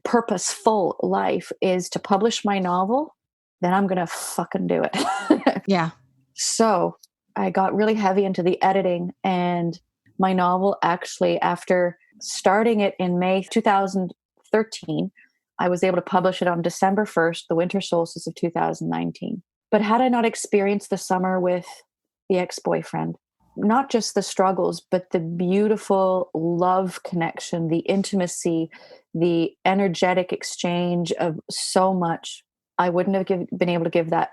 purposeful life, is to publish my novel, then I'm gonna fucking do it. Yeah. So I got really heavy into the editing, and my novel, actually, after starting it in May 2013, I was able to publish it on December 1st, the winter solstice of 2019. But had I not experienced the summer with the ex-boyfriend, not just the struggles, but the beautiful love connection, the intimacy, the energetic exchange of so much, I wouldn't have been able to give that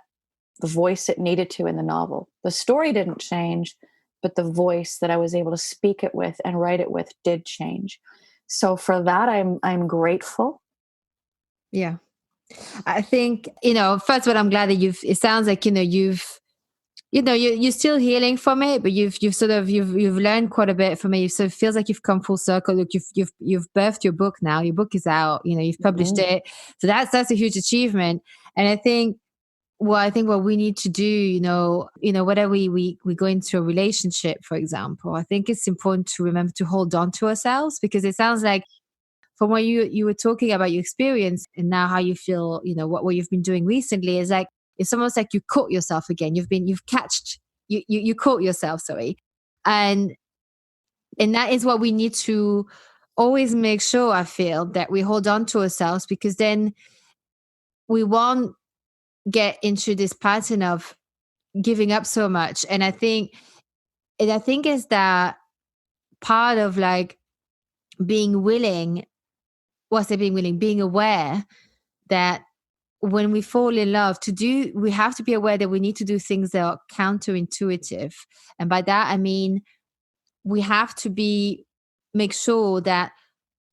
the voice it needed to in the novel. The story didn't change, but the voice that I was able to speak it with and write it with did change. So for that, I'm grateful. Yeah. I think, first of all, I'm glad that it sounds like, you're still healing from it, but you've learned quite a bit from it. So it feels like you've come full circle. Look, you've birthed your book now. Your book is out. You've published it. So that's a huge achievement. And I think what we need to do, whether we go into a relationship, for example, I think it's important to remember to hold on to ourselves, because it sounds like, from what you were talking about your experience and now how you feel, what you've been doing recently, is like, it's almost like you caught yourself again. You caught yourself, sorry. And that is what we need to always make sure, I feel, that we hold on to ourselves, because then we won't get into this pattern of giving up so much. And I think is that part of, like, being willing, being aware that when we fall in love, we have to be aware that we need to do things that are counterintuitive. And by that, I mean, we have to make sure that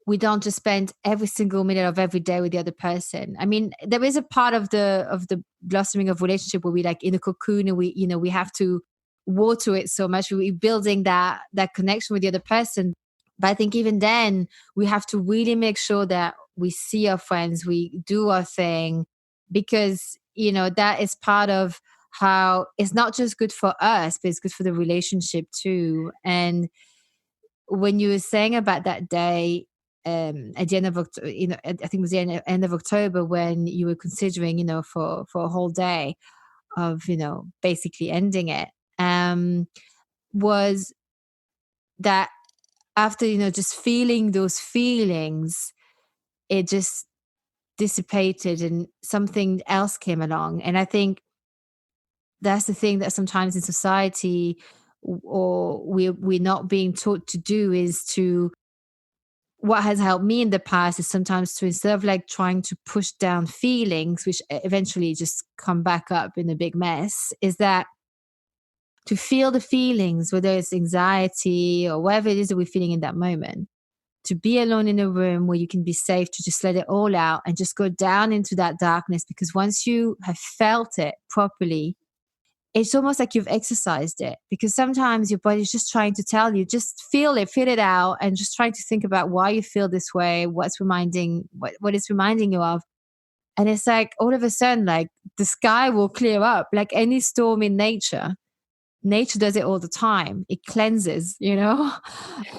we don't just spend every single minute of every day with the other person. I mean, there is a part of the blossoming of relationship where we like in a cocoon and we, we have to water it so much. We're building that connection with the other person. But I think even then we have to really make sure that we see our friends, we do our thing, because, that is part of how it's not just good for us, but it's good for the relationship too. And when you were saying about that day, at the end of October, I think it was the end of October when you were considering, for a whole day of, basically ending it, was that after, just feeling those feelings, it just dissipated and something else came along. And I think that's the thing that sometimes in society or we're not being taught to do, is to, what has helped me in the past is sometimes to, instead of like trying to push down feelings, which eventually just come back up in a big mess, is that to feel the feelings, whether it's anxiety or whatever it is that we're feeling in that moment, to be alone in a room where you can be safe to just let it all out and just go down into that darkness. Because once you have felt it properly, it's almost like you've exercised it, because sometimes your body's just trying to tell you, just feel it out, and just trying to think about why you feel this way, what it's reminding you of. And it's like all of a sudden, like the sky will clear up, like any storm in nature. Nature does it all the time. It cleanses, and,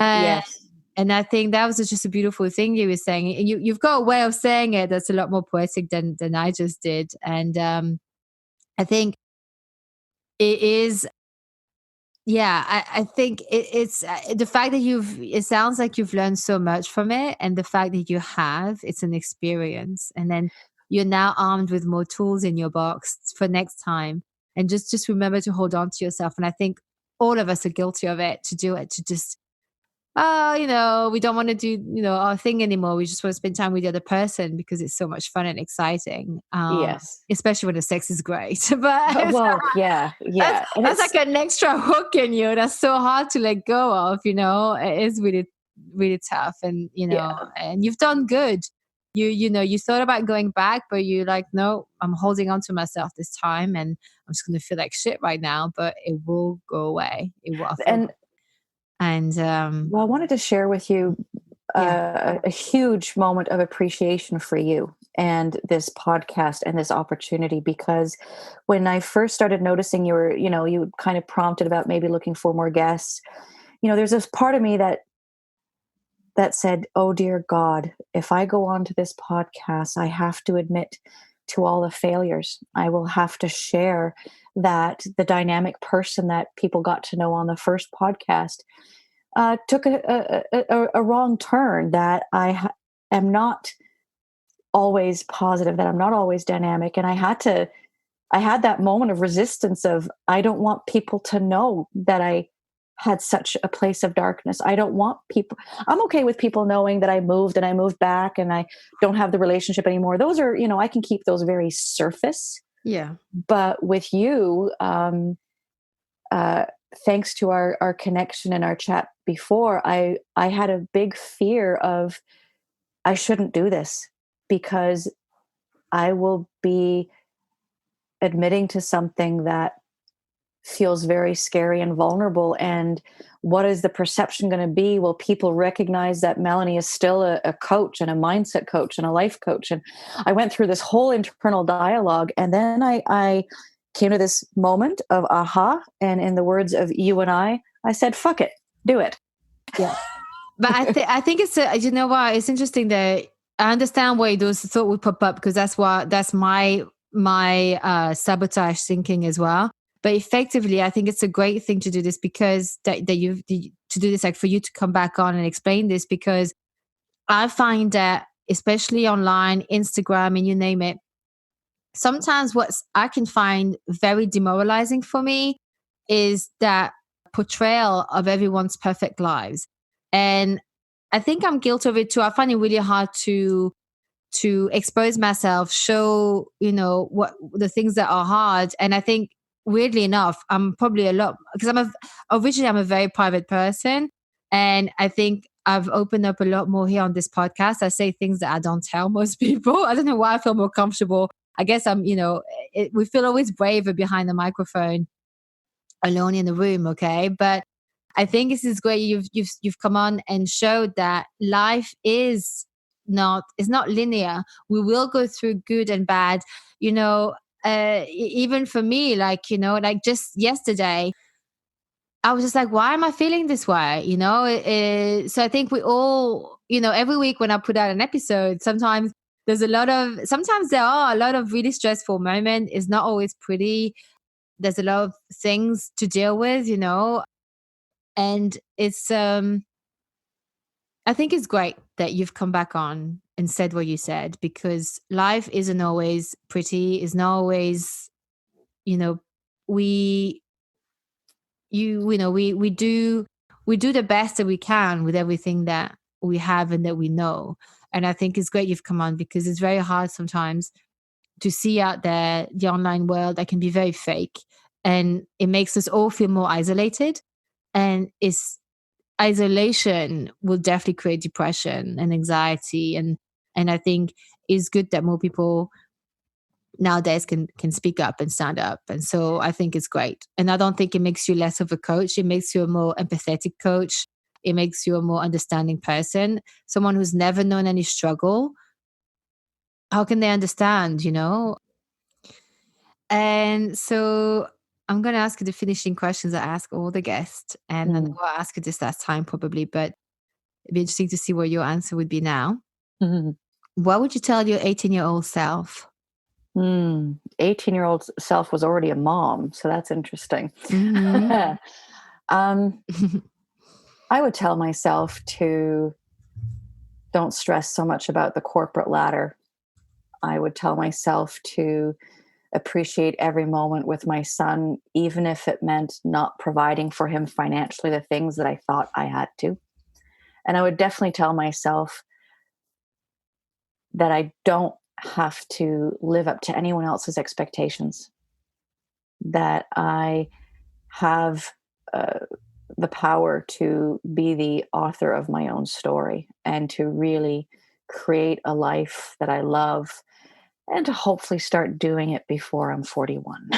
Yes. and I think that was just a beautiful thing you were saying. And you've got a way of saying it that's a lot more poetic than I just did. And I think it is, yeah, I think it's the fact that it sounds like you've learned so much from it, and the fact that you have, it's an experience. And then you're now armed with more tools in your box for next time. And just remember to hold on to yourself. And I think all of us are guilty of it, to do it, to just, we don't want to do, our thing anymore. We just want to spend time with the other person because it's so much fun and exciting. Yes. Especially when the sex is great. But Well, yeah, that's yeah. And that's it's like an extra hook in you. That's so hard to let go of, It is really, really tough. And, yeah. and you've done good. You thought about going back, but you're like, no, I'm holding on to myself this time, and I'm just going to feel like shit right now, but it will go away. It will. I feel, And and well, I wanted to share with you yeah, a huge moment of appreciation for you and this podcast and this opportunity, because when I first started noticing you kind of prompted about maybe looking for more guests, there's this part of me that said, oh dear God, if I go on to this podcast, I have to admit to all the failures. I will have to share that the dynamic person that people got to know on the first podcast took a wrong turn, that am not always positive, that I'm not always dynamic. And I had that moment of resistance of, I don't want people to know that I had such a place of darkness. I don't want people, I'm okay with people knowing that I moved and I moved back and I don't have the relationship anymore. Those are, I can keep those very surface. yeah, But with you, uh, thanks to our connection and our chat before, I had a big fear of, I shouldn't do this because I will be admitting to something that feels very scary and vulnerable. And what is the perception going to be? Will people recognize that Melanie is still a coach and a mindset coach and a life coach? And I went through this whole internal dialogue, and then I came to this moment of aha. And in the words of you and I said, fuck it, do it. yeah. But I think it's it's interesting that I understand why those thought would pop up, because that's my sabotage thinking as well. But effectively, I think it's a great thing to do this, because to do this, like for you to come back on and explain this, because I find that especially online, Instagram, and you name it, sometimes what I can find very demoralizing for me is that portrayal of everyone's perfect lives. And I think I'm guilty of it too. I find it really hard to expose myself, show, what the things that are hard. And I think weirdly enough, I'm probably a lot, because originally I'm a very private person. And I think I've opened up a lot more here on this podcast. I say things that I don't tell most people. I don't know why I feel more comfortable. I guess we feel always braver behind the microphone alone in the room. Okay. But I think this is great. You've come on and showed that life is not linear. We will go through good and bad. Even for me, like just yesterday, I was just like, why am I feeling this way? So I think we all, every week when I put out an episode, sometimes there are a lot of really stressful moments. It's not always pretty. There's a lot of things to deal with, and it's I think it's great that you've come back on and said what you said, because life isn't always pretty. It's not always, we do the best that we can with everything that we have and that we know. And I think it's great you've come on, because it's very hard sometimes to see out there the online world that can be very fake, and it makes us all feel more isolated. And isolation will definitely create depression and anxiety, and I think it's good that more people nowadays can speak up and stand up. And so I think it's great. And I don't think it makes you less of a coach. It makes you a more empathetic coach. It makes you a more understanding person. Someone who's never known any struggle, how can they understand, And so I'm going to ask you the finishing questions I ask all the guests. And I know I'll ask you this last time probably, but it'd be interesting to see what your answer would be now. Mm-hmm. What would you tell your 18-year-old self? 18-year-old self was already a mom, so that's interesting. Mm-hmm. I would tell myself to don't stress so much about the corporate ladder. I would tell myself to appreciate every moment with my son, even if it meant not providing for him financially the things that I thought I had to. And I would definitely tell myself that I don't have to live up to anyone else's expectations, that I have the power to be the author of my own story and to really create a life that I love, and to hopefully start doing it before I'm 41.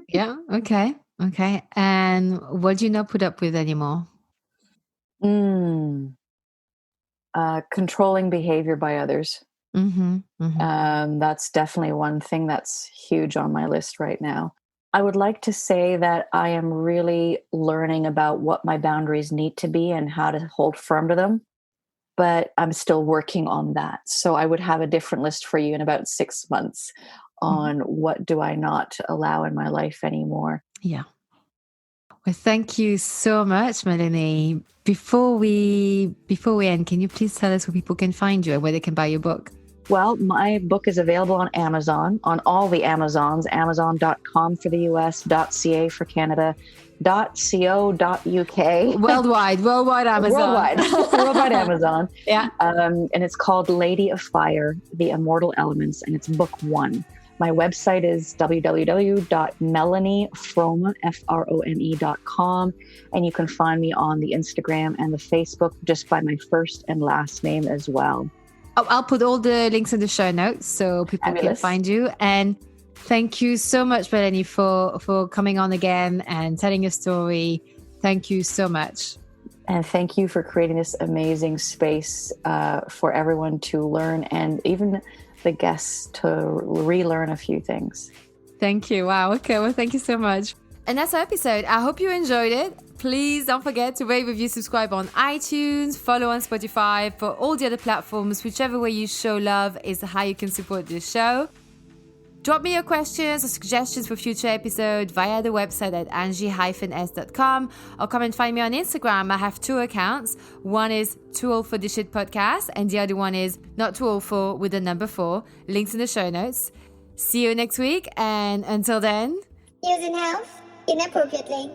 Yeah. Okay. And what do you not put up with anymore? Controlling behavior by others. Mm-hmm. That's definitely one thing that's huge on my list right now. I would like to say that I am really learning about what my boundaries need to be and how to hold firm to them, but I'm still working on that. So I would have a different list for you in about 6 months on what do I not allow in my life anymore. Yeah. Well, thank you so much, Melanie. Before we end, can you please tell us where people can find you and where they can buy your book? Well, my book is available on Amazon, on all the Amazons, amazon.com for the US, .ca for Canada, .co.uk. Worldwide Amazon. Worldwide Amazon. Yeah. And it's called Lady of Fire, The Immortal Elements, and it's book 1. My website is www.melaniefrome.com, and you can find me on the Instagram and the Facebook just by my first and last name as well. I'll put all the links in the show notes so people can find you. And thank you so much, Melanie, for coming on again and telling your story. Thank you so much. And thank you for creating this amazing space for everyone to learn, and even the guests to relearn a few things. Thank you. Wow. Okay. Well, thank you so much. And that's our episode. I hope you enjoyed it. Please don't forget to rate, review, subscribe on iTunes, follow on Spotify, for all the other platforms. Whichever way you show love is how you can support this show. Drop me your questions or suggestions for future episodes via the website at angie-s.com, or come and find me on Instagram. I have 2 accounts. One is Too Old for This Shit Podcast, and the other one is Not Too Old For with the number 4. Links in the show notes. See you next week, and until then, using health inappropriately.